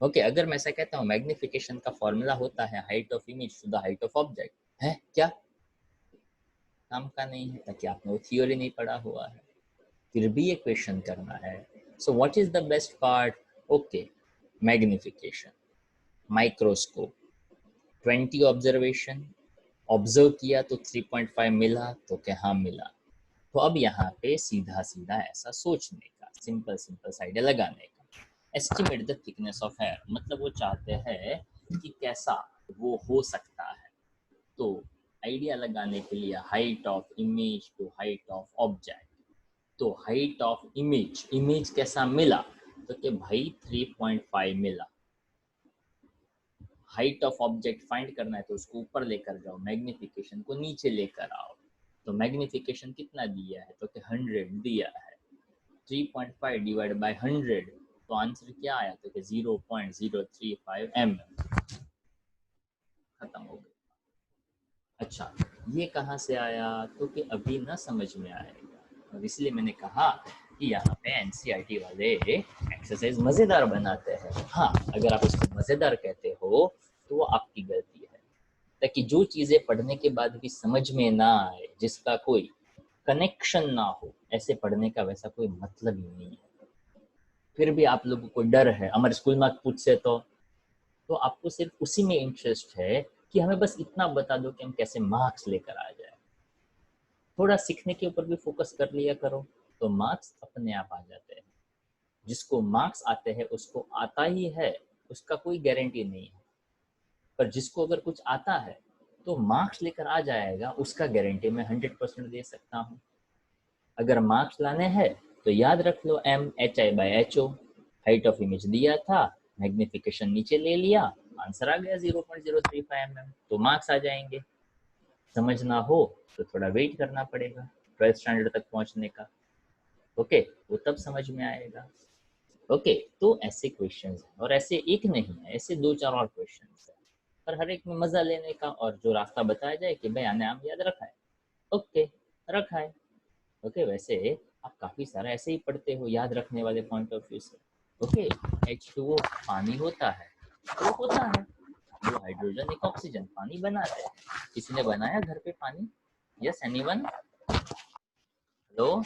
ओके, अगर मैं ऐसा कहता हूँ मैग्निफिकेशन का फॉर्मूला होता है height of image to the height of object, है क्या काम का नहीं है, ताकि आपने वो थियोरी नहीं पढ़ा हुआ है, फिर भी ये क्वेश्चन करना है। So what is the best part, okay, magnification, microscope, 20 observation, observe किया तो 3.5 मिला, तो क्या हाँ मिला। तो अब यहाँ पे सीधा सीधा ऐसा सोचने का, सिंपल सिंपल आइडिया लगाने का। Estimate the thickness of hair मतलब वो चाहते हैं कि कैसा वो हो सकता है, तो आइडिया लगाने के लिए height of image to height of object. तो हाइट ऑफ इमेज, इमेज कैसा मिला, तो कि भाई 3.5 मिला। हाइट ऑफ ऑब्जेक्ट फाइंड करना है तो उसको ऊपर लेकर जाओ, मैग्निफिकेशन को नीचे लेकर आओ। तो मैग्निफिकेशन कितना दिया है, तो कि 100 दिया है, 3.5 डिवाइड बाय 100 तो आंसर क्या आया तो कि 0.035 mm। खत्म हो गया। अच्छा, ये कहाँ से आया तो कि अभी ना समझ में आएगा, और इसलिए मैंने कहा कि यहाँ पे एनसीईआरटी वाले एक्सरसाइज मज़ेदार बनाते हैं। हाँ, अगर आप उसको मज़ेदार कहते हो तो वो आपकी गलती है, ताकि जो चीज़ें पढ़ने के बाद भी समझ में ना आए, जिसका कोई कनेक्शन ना हो, ऐसे पढ़ने का वैसा कोई मतलब ही नहीं है। फिर भी आप लोगों को डर है, हमारे स्कूल में पूछ से तो आपको सिर्फ उसी में इंटरेस्ट है कि हमें बस इतना बता दो कि हम कैसे मार्क्स लेकर आ जाए। थोड़ा सीखने के ऊपर भी फोकस कर लिया करो तो मार्क्स अपने आप आ जाते हैं। जिसको मार्क्स आते हैं उसको आता ही है, उसका कोई गारंटी नहीं है। पर जिसको अगर कुछ आता है तो मार्क्स लेकर आ जाएगा, उसका गारंटी मैं 100% दे सकता हूँ। अगर मार्क्स लाने हैं तो याद रख लो MHI/HO, हाइट ऑफ इमेज दिया था, मैग्निफिकेशन नीचे ले लिया, आंसर आ गया 0.035 mm, तो मार्क्स आ जाएंगे। समझना हो तो थोड़ा वेट करना पड़ेगा 12th स्टैंडर्ड तक पहुंचने का। ओके, वो तब समझ में आएगा। ओके, तो ऐसे क्वेश्चंस हैं, और ऐसे एक नहीं है, ऐसे 2-4 और क्वेश्चंस हैं, पर हर एक में मजा लेने का, और जो रास्ता बताया जाए कि भाई आने आम याद रखा है, ओके रखा है। ओके, वैसे आप काफी सारा ऐसे ही पढ़ते हो याद रखने वाले पॉइंट ऑफ व्यू से। ओके, H2O पानी होता है तो होता है, वो हाइड्रोजन एक ऑक्सीजन पानी बनाते हैं। किसी ने बनाया घर पे पानी? Yes, anyone? हेलो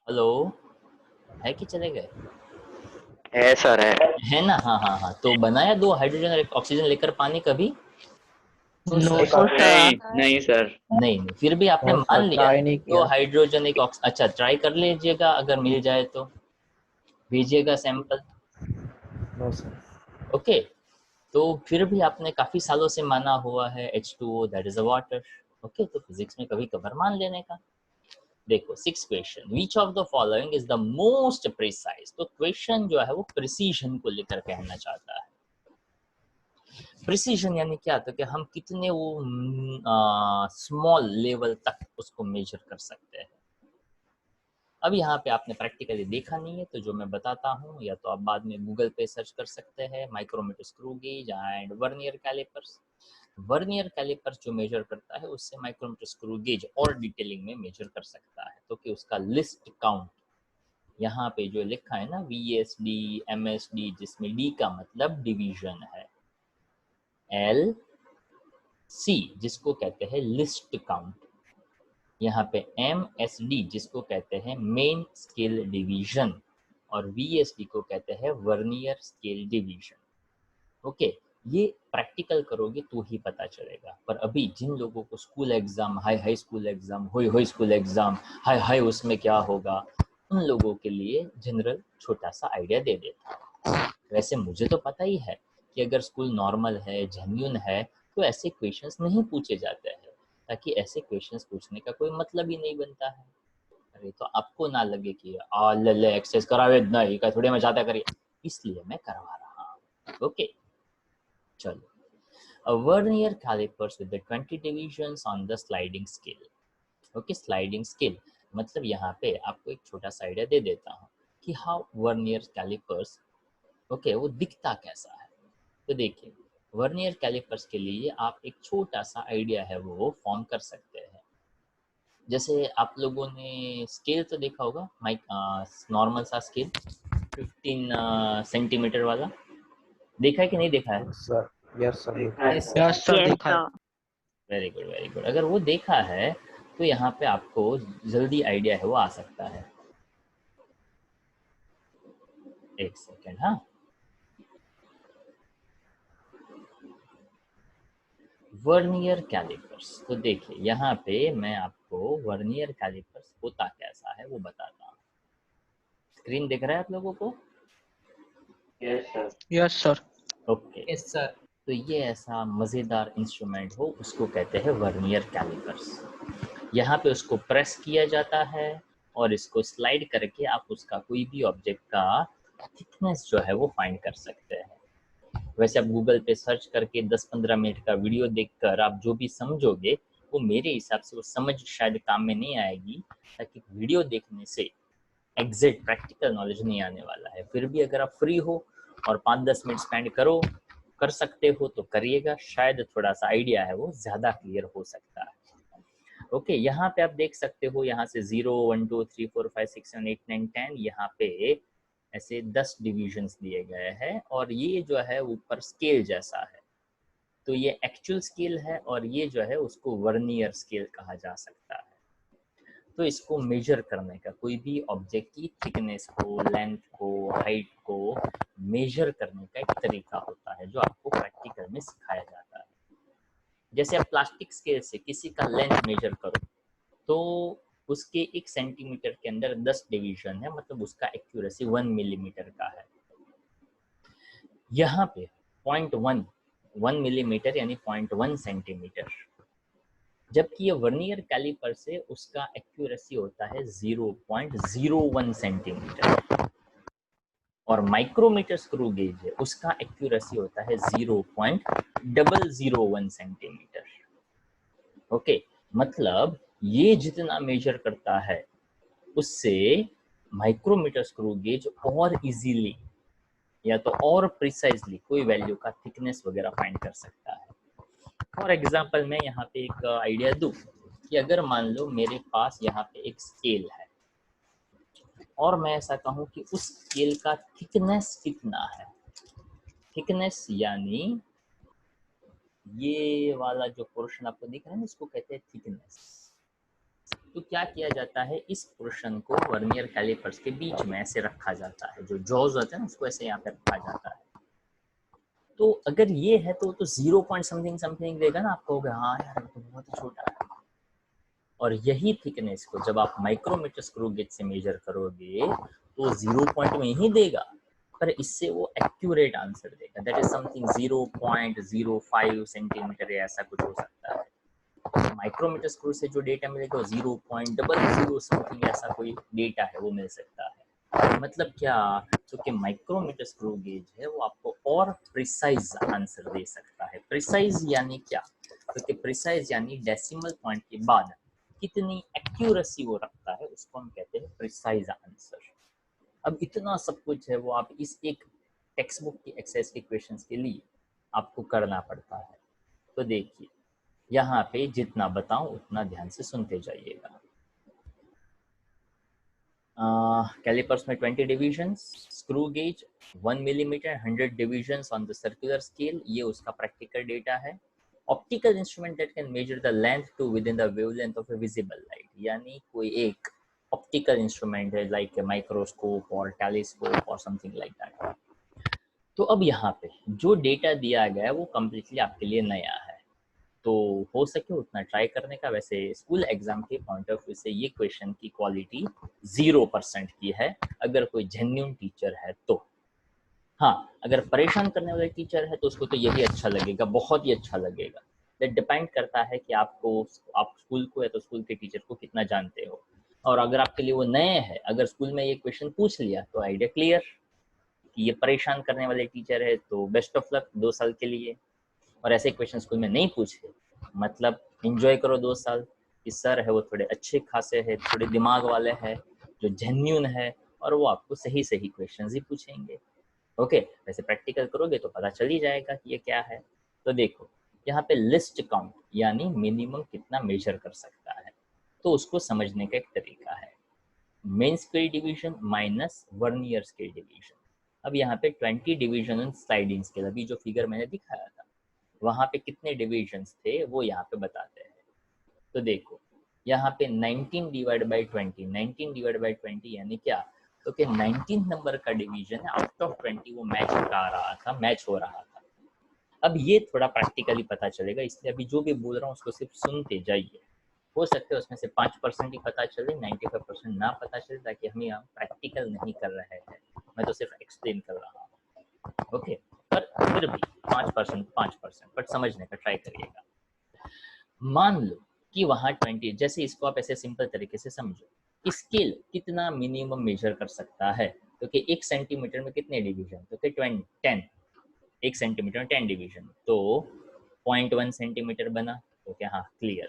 हेलो, है कि चले गए? है सर, है ना? हाँ हाँ हाँ, तो बनाया दो हाइड्रोजन और एक ऑक्सीजन लेकर पानी कभी? नो ओ सर। सर, नहीं सर। नहीं, फिर भी आपने मान लिया तो हाइड्रोजन एक अच्छा, ट्राई कर लीजिएगा, अगर मिल जाए तो भेजिएगा सैंपल। No sir. ओके, तो फिर भी आपने काफी सालों से माना हुआ है H2O that is a water. Okay, तो फिजिक्स में कभी कभार मान लेने का। देखो 6 question, which of the following is the most precise. तो क्वेश्चन जो है वो प्रिसीजन को लेकर कहना चाहता है। प्रिसीजन यानी क्या, तो कि हम कितने वो स्मॉल लेवल तक उसको मेजर कर सकते हैं। अब यहाँ पे आपने प्रैक्टिकली देखा नहीं है, तो जो मैं बताता हूँ या तो आप बाद में गूगल पे सर्च कर सकते हैं, micrometer, screw gauge and vernier calipers. Vernier calipers जो मेजर करता है उससे माइक्रोमीटर, स्क्रू गेज और डिटेलिंग में मेजर कर सकता है। तो कि उसका लिस्ट काउंट यहाँ पे जो लिखा है ना, VSD, MSD, जिसमें D का मतलब डिवीजन है, LC जिसको कहते हैं लिस्ट काउंट, यहाँ पे MSD जिसको कहते हैं मेन स्केल डिवीजन, और VSD को कहते हैं वर्नियर स्केल डिवीजन। ओके, ये प्रैक्टिकल करोगे तो ही पता चलेगा। पर अभी जिन लोगों को school exam, high school exam, होई स्कूल एग्जाम, हाई उसमें क्या होगा, उन लोगों के लिए जनरल छोटा सा आइडिया दे देता हूँ। वैसे मुझे तो पता ही है कि अगर स्कूल नॉर्मल है, जेन्युइन है, तो ऐसे क्वेश्चंस नहीं पूछे जाते हैं, ताकि ऐसे क्वेश्चंस पूछने का कोई मतलब ही नहीं बनता है। अरे तो आपको ना लगे कि ले एक्सरसाइज करावे नहीं का थोड़ी मजाता करिए, इसलिए मैं करवा रहा हूँ। ओके, चलो, a vernier calipers with the 20 divisions on the sliding scale। Okay, sliding scale मतलब यहाँ पे आपको एक छोटा सा आइडिया दे देता हूँ कि हाउ वर्नियर कैलिपर्स, ओके, वो दिखता कैसा है। तो देखिए, वर्नियर कैलिपर्स के लिए आप एक छोटा सा आइडिया है वो फॉर्म कर सकते हैं। जैसे आप लोगों ने स्केल तो देखा होगा, माइक नॉर्मल सा स्केल 15 सेंटीमीटर वाला, देखा है कि नहीं देखा है? Sir yes sir. Yes yes sir. Very good, very good. अगर वो देखा है तो यहाँ पे आपको जल्दी आइडिया है वो आ सकता है। एक सेकेंड, हाँ, वर्नियर कैलिपर्स। तो देखिए यहाँ पे मैं आपको वर्नियर कैलिपर्स होता कैसा है वो बताता हूँ। स्क्रीन दिख रहा है आप लोगों को? Yes sir. Yes sir. Okay, yes sir. तो ये ऐसा मज़ेदार इंस्ट्रूमेंट हो उसको कहते हैं वर्नियर कैलिपर्स। यहाँ पे उसको प्रेस किया जाता है और इसको स्लाइड करके आप उसका कोई भी ऑब्जेक्ट का थिकनेस जो है वो फाइंड कर सकते हैं। वैसे आप गूगल पे सर्च करके 10-15 मिनट का वीडियो देखकर आप जो भी समझोगे वो मेरे हिसाब से वो समझ शायद काम में नहीं आएगी, ताकि वीडियो देखने से एग्जैक्ट प्रैक्टिकल नॉलेज नहीं आने वाला है। फिर भी अगर आप फ्री हो और 5-10 मिनट स्पेंड कर सकते हो तो करिएगा, शायद थोड़ा सा आइडिया है वो ज़्यादा क्लियर हो सकता है। ओके, यहाँ पे आप देख सकते हो, यहाँ से 0 1 2 3 4 5 6 7 8 9 10 यहाँ पे ऐसे 10 डिविजन्स दिए गए हैं और ये जो है ऊपर स्केल जैसा है, तो ये एक्चुअल स्केल है और ये जो है उसको वर्नियर स्केल कहा जा सकता है। तो इसको मेजर करने का, कोई भी ऑब्जेक्ट की थिकनेस को, लेंथ को, हाइट को मेजर करने का एक तरीका होता है जो आपको प्रैक्टिकल में सिखाया जाता है। जैसे आप प्लास्टिक स्केल से किसी का लेंथ मेजर करो तो उसके 1 सेंटीमीटर के अंदर 10 डिवीजन है, मतलब उसका एक्यूरेसी 1 मिलीमीटर का है। यहाँ पे 1 मिलीमीटर यानी 0.1 सेंटीमीटर, जबकि ये वर्नियर कैलिपर से उसका एक्यूरेसी होता है 0.01 सेंटीमीटर और माइक्रोमीटर स्क्रू गेज है उसका एक्यूरेसी होता है 0.001 सेंटीमीटर। ओके, मतलब ये जितना मेजर करता है उससे माइक्रोमीटर स्क्रू गेज और इजीली या तो और प्रिसाइजली कोई वैल्यू का थिकनेस वगैरह फाइंड कर सकता है। फॉर एग्जांपल मैं यहाँ पे एक आइडिया दूँ कि अगर मान लो मेरे पास यहाँ पे एक स्केल है और मैं ऐसा कहूँ कि उस स्केल का थिकनेस कितना है, थिकनेस यानी ये वाला जो पोर्शन आपको दिख रहा है ना, इसको कहते हैं थिकनेस। तो क्या किया जाता है, इस पोर्शन को वर्नियर कैलिपर्स के बीच में ऐसे रखा जाता है, जो जॉज होते हैं ना उसको ऐसे यहाँ पे रखा जाता है। तो अगर ये है तो 0 पॉइंट समथिंग देगा ना, आपको होगा हाँ यार तो बहुत ही छोटा है। और यही थिकनेस को जब आप माइक्रोमीटर स्क्रू गेज से मेजर करोगे तो 0 पॉइंट में ही देगा, पर इससे वो एक्यूरेट आंसर देगा। दैट इज समथिंग 0.05 सेंटीमीटर या ऐसा कुछ हो सकता है। माइक्रोमीटर स्क्रू से जो डेटा मिलेगा 0.00 समथिंग ऐसा कोई डेटा है वो मिल सकता है। मतलब क्या, क्योंकि माइक्रोमीटर स्क्रू गेज है वो आपको और प्रिसाइज आंसर दे सकता है। प्रिसाइज यानी क्या, क्योंकि प्रिसाइज यानी डेसिमल पॉइंट के बाद कितनी एक्यूरेसी वो रखता है उसको हम कहते हैं प्रिसाइज आंसर। अब इतना सब कुछ है वो आप इस एक टेक्स्ट बुक की एक्सरसाइज के क्वेश्चंस के लिए आपको करना पड़ता है। तो देखिए यहाँ पे जितना बताऊं उतना ध्यान से सुनते जाइएगा। कैलिपर्स में 20 divisions, screw gauge 1 millimetre, 100 divisions on the circular scale, ये उसका प्रैक्टिकल डेटा है। Optical instrument that can measure the length to within the wavelength of a visible light, यानी कोई एक ऑप्टिकल इंस्ट्रूमेंट है लाइक ए माइक्रोस्कोप और टेलीस्कोप और समथिंग लाइक दैट। तो अब यहाँ पे जो डेटा दिया गया है वो कम्प्लीटली आपके लिए नया है, तो हो सके उतना ट्राई करने का। वैसे स्कूल एग्जाम के पॉइंट ऑफ व्यू से ये क्वेश्चन की क्वालिटी 0% की है अगर कोई जेन्युइन टीचर है तो। हाँ, अगर परेशान करने वाले टीचर है तो उसको तो यही अच्छा लगेगा, बहुत ही अच्छा लगेगा। दैट डिपेंड करता है कि आप स्कूल को या तो स्कूल के टीचर को कितना जानते हो। और अगर आपके लिए वो नए हैं, अगर स्कूल में ये क्वेश्चन पूछ लिया तो आइडिया क्लियर कि ये परेशान करने वाले टीचर है, तो बेस्ट ऑफ लक 2 साल के लिए। और ऐसे क्वेश्चन स्कूल में नहीं पूछे मतलब एंजॉय करो 2 साल कि सर है वो थोड़े अच्छे खासे है, थोड़े दिमाग वाले हैं, जो जेन्युइन है और वो आपको सही क्वेश्चंस ही पूछेंगे। ओके, वैसे प्रैक्टिकल करोगे तो पता चल ही जाएगा कि ये क्या है। तो देखो यहाँ पे लिस्ट काउंट यानी मिनिमम कितना मेजर कर सकता है, तो उसको समझने का एक तरीका है main scale division minus vernier scale division. अब यहाँ पे 20 डिवीजन ऑन स्लाइडिंग स्केल, अभी जो फिगर मैंने दिखाया था वहाँ पे कितने डिविजन्स थे वो यहाँ पे बताते हैं। तो देखो यहाँ पे 19 डिवाइड बाई 20 यानी क्या, तो कि 19 नंबर का डिवीजन है आउट ऑफ 20, वो मैच हो रहा था। अब ये थोड़ा प्रैक्टिकली पता चलेगा, इसलिए अभी जो भी बोल रहा हूँ उसको सिर्फ सुनते जाइए। हो सकता है उसमें से 5% ही पता चले, 95% ना पता चले, ताकि हम यहाँ प्रैक्टिकल नहीं कर रहे हैं, मैं तो सिर्फ एक्सप्लेन कर रहा हूँ। ओके, पर फिर भी 5% बट समझने का ट्राई करिएगा। मान लो कि वहाँ 20, जैसे इसको आप ऐसे सिंपल तरीके से समझो, स्केल कितना मिनिमम मेजर कर सकता है, क्योंकि 1 सेंटीमीटर में कितने डिवीजन, तो 10, 1 सेंटीमीटर में 10 डिवीजन, तो 0.1 सेंटीमीटर बना। तो क्या, हाँ क्लियर।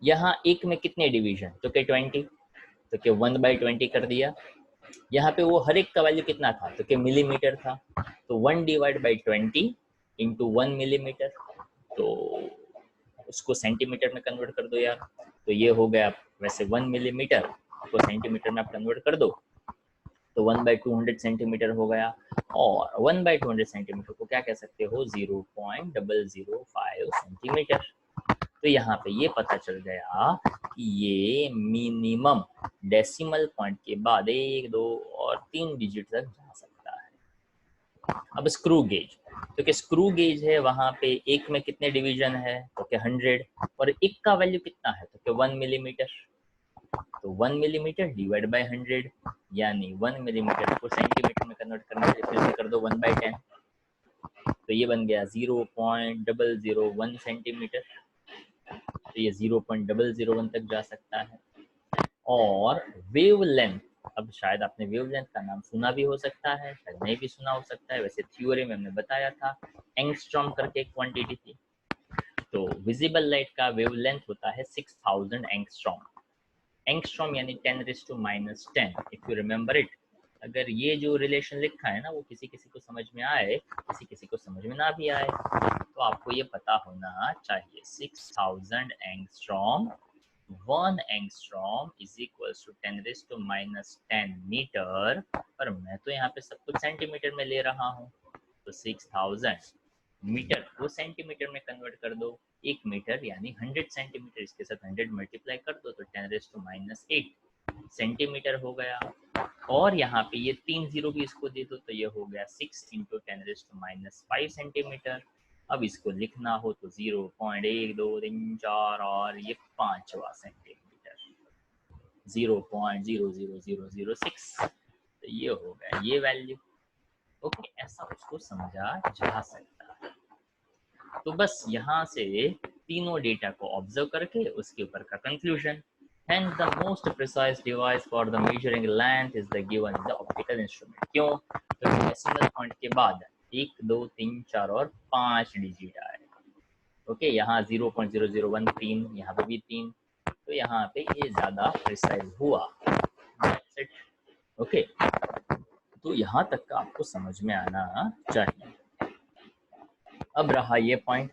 यहाँ 1 में कितने डिवीजन, तो क्या 20, तो क्या 1/20 कर दिया। यहाँ पे वो हर एक का वैल्यू कितना था, तो क्या मिलीमीटर था, तो 1/20 इंटू 1 मिलीमीटर, तो उसको सेंटीमीटर में कन्वर्ट कर दो यार। तो ये हो गया वैसे 1 मिलीमीटर को सेंटीमीटर में आप कन्वर्ट कर दो तो 1/200 सेंटीमीटर हो गया। और 1/200 सेंटीमीटर को क्या कह सकते हो, 0.005 सेंटीमीटर। तो यहाँ पे ये पता चल गया कि ये मिनिमम डेसिमल पॉइंट के बाद 1, 2 और 3 डिजिट तक जा सकता है। अब स्क्रू गेज, तो क्या स्क्रू गेज है, वहां पे एक में कितने डिवीजन है, तो क्या 100, और एक का वैल्यू कितना है, तो क्या 1 मिलीमीटर। तो 1 मिलीमीटर डिवाइड बाय 100, यानी 1 मिलीमीटर को सेंटीमीटर में कन्वर्ट करने के लिए फिर से कर दो 1/10, तो ये बन गया 0.001 सेंटीमीटर। तो ये 0.001 तक जा सकता है। और वेवलेंथ, अब शायद आपने वेवलेंथ का नाम सुना भी हो सकता है, शायद नहीं भी सुना हो सकता है, वैसे थ्योरी में हमने बताया था एंगस्ट्रॉम करके एक क्वांटिटी थी। तो विजिबल लाइट का वेवलेंथ होता है 6000 एंगस्ट्रॉम। एंगस्ट्रॉम यानी 10⁻⁻10, इफ यू रिमेंबर इट। अगर ये जो रिलेशन लिखा है ना वो किसी किसी को समझ में आए, किसी किसी को समझ में ना भी आए, तो आपको ये पता होना चाहिए 6000 angstrom, 1 angstrom is equals to 10⁻10 metre, पर मैं तो यहाँ पे सब कुछ सेंटीमीटर में ले रहा हूँ, तो 6000 मीटर को सेंटीमीटर में कन्वर्ट कर दो, 1 मीटर यानी 100 सेंटीमीटर, इसके साथ 100 मल्टीप्लाई कर दो तो 10⁻8 सेंटीमीटर हो गया। और यहाँ पे ये 3 जीरो भी इसको दे दो तो ये हो गया 6 इंटू 10⁻5 सेंटीमीटर। अब इसको लिखना हो तो 0.1, 2, 3, 4 और ये 5वां सेंटीमीटर, 0.00006, तो ये हो गया ये वैल्यू। ओके, ऐसा उसको समझा जा सकता है। तो बस यहाँ से तीनों डेटा को ऑब्जर्व करके उसके ऊपर का conclusion, hence the most precise device for the measuring length is the given in the optical instrument। क्यों, तो डेसिमल पॉइंट के बाद 1, 2, 3, 4 और 5 डिजिट आए। ओके, यहाँ 0.001 3, यहाँ पे भी 3, तो यहाँ पे ये ज्यादा प्रिसाइज हुआ। ओके, तो यहाँ तक का आपको समझ में आना चाहिए। अब रहा ये पॉइंट,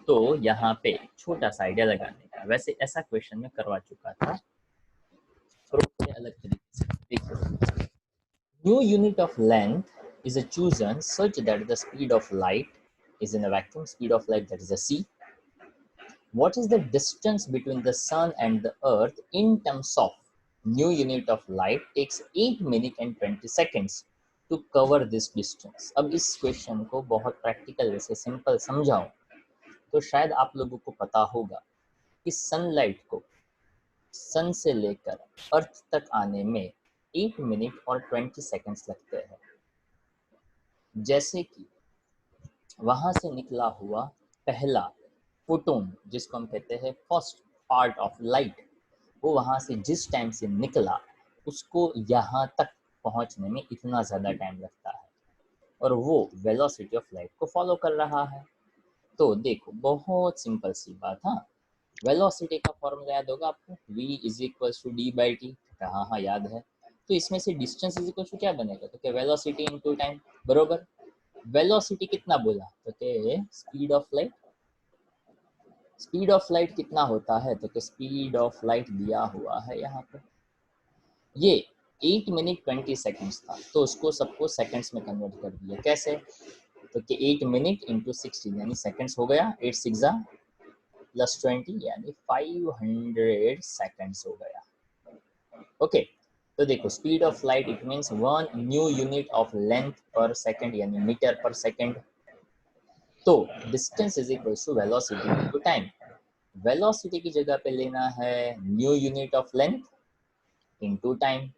तो यहाँ पे छोटा सा आइडिया लगाने का, वैसे ऐसा क्वेश्चन में करवा चुका था थोड़ा अलग तरीके से। देखो, new unit of length is chosen such that the speed of light is in a vacuum, speed of light that is a c. What is the distance between the sun and the earth in terms of new unit of light takes 8 minutes and 20 seconds to cover this distance। अब इस क्वेश्चन को बहुत प्रैक्टिकल वैसे सिंपल समझाऊं तो शायद आप लोगों को पता होगा कि सनलाइट को सन से लेकर अर्थ तक आने में 8 मिनट और 20 सेकंड्स लगते हैं। जैसे कि वहां से निकला हुआ पहला फोटोन, जिसको हम कहते हैं फर्स्ट पार्ट ऑफ लाइट, वो वहां से जिस टाइम से निकला उसको यहाँ तक पहुंचने में इतना ज़्यादा टाइम लगता है, और वो वेलोसिटी ऑफ लाइट को फॉलो कर रहा है। तो देखो, बहुत सिंपल सी बात। हाँ, वेलोसिटी का फॉर्मूला याद होगा आपको, v is equal to d/t। हाँ याद है। तो इसमें से डिस्टेंस इज इक्वल टू क्या बनेगा, तो क्या वेलोसिटी इनटू टाइम, बरोबर। वेलोसिटी कितना बोला, तो क्या speed of light. Speed of light कितना होता है, तो क्या स्पीड ऑफ लाइट दिया हुआ है यहाँ पे, ये 8 मिनट 20 सेकंड्स था, तो उसको सबको सेकंड्स में कन्वर्ट कर दिया। कैसे, तो कि 8 मिनट इंटू 60 यानी सेकंड्स हो गया, 8 6 प्लस 20 यानी 500 सेकंड्स हो गया। ओके, तो देखो speed of light it means 1 new unit of length per second यानी मीटर पर सेकंड। तो distance is equal to velocity into time. Velocity की जगह पे लेना है new unit of length into time.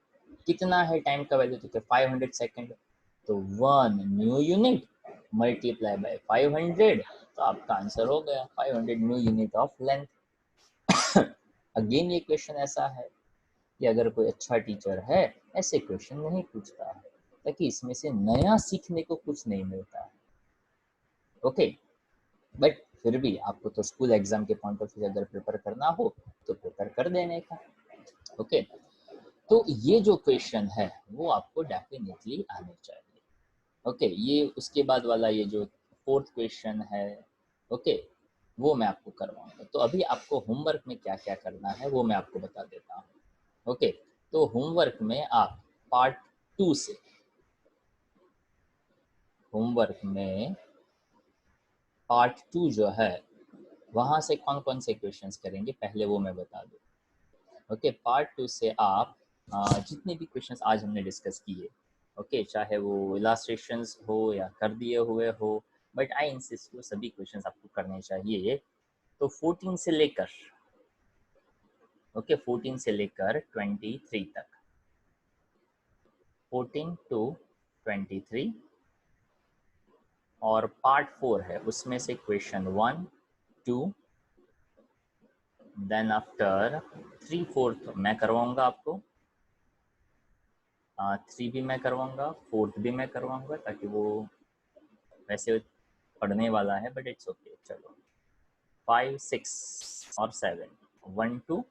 कितना है टाइम का वैल्यू, तो 500 सेकंड, तो 1 न्यू यूनिट मल्टीप्लाई बाय 500, तो आपका आंसर हो गया 500 new unit of length. Again ये क्वेश्चन ऐसा है कि अगर कोई अच्छा टीचर है ऐसे क्वेश्चन नहीं पूछता है, ताकि इसमें से नया सीखने को कुछ नहीं मिलता है। ओके, बट फिर भी आपको तो स्कूल एग्जाम के पॉइंट ऑफ व्यू अगर प्रिपेयर करना हो तो प्रिपेयर कर देने का। ओके, तो ये जो क्वेश्चन है वो आपको डेफिनेटली आने चाहिए। ओके, ये उसके बाद वाला ये जो फोर्थ क्वेश्चन है, ओके, वो मैं आपको करवाऊंगा। तो अभी आपको होमवर्क में क्या क्या करना है वो मैं आपको बता देता हूँ। ओके, तो होमवर्क में आप पार्ट 2 से, होमवर्क में पार्ट 2 जो है वहाँ से कौन कौन से क्वेश्चंस करेंगे पहले वो मैं बता दूँ। ओके, पार्ट 2 से आप जितने भी क्वेश्चंस आज हमने डिस्कस किए, ओके, चाहे वो इलास्ट्रेशंस हो या कर दिए हुए हो, बट आई इंसिस्ट वो सभी क्वेश्चंस आपको करने चाहिए। तो 14 से लेकर, ओके, 14 से लेकर 23 तक, 14 to 23, और पार्ट 4 है उसमें से क्वेश्चन 1, 2, देन आफ्टर 3, 4 मैं करवाऊंगा आपको, 3 भी मैं करवाऊंगा, 4 भी मैं करवाऊंगा, ताकि वो वैसे पढ़ने वाला है बट इट्स ओके। चलो 5, 6 और 7, 1, 2,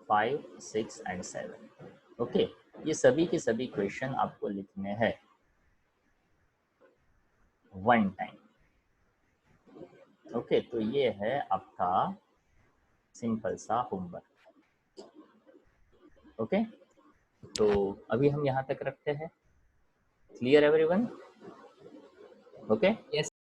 5, 6 एंड 7। ओके, ये सभी के सभी क्वेश्चन आपको लिखने हैं 1 टाइम। ओके, तो ये है आपका सिंपल सा होमवर्क। ओके, तो अभी हम यहाँ तक रखते हैं। Clear everyone? ओके,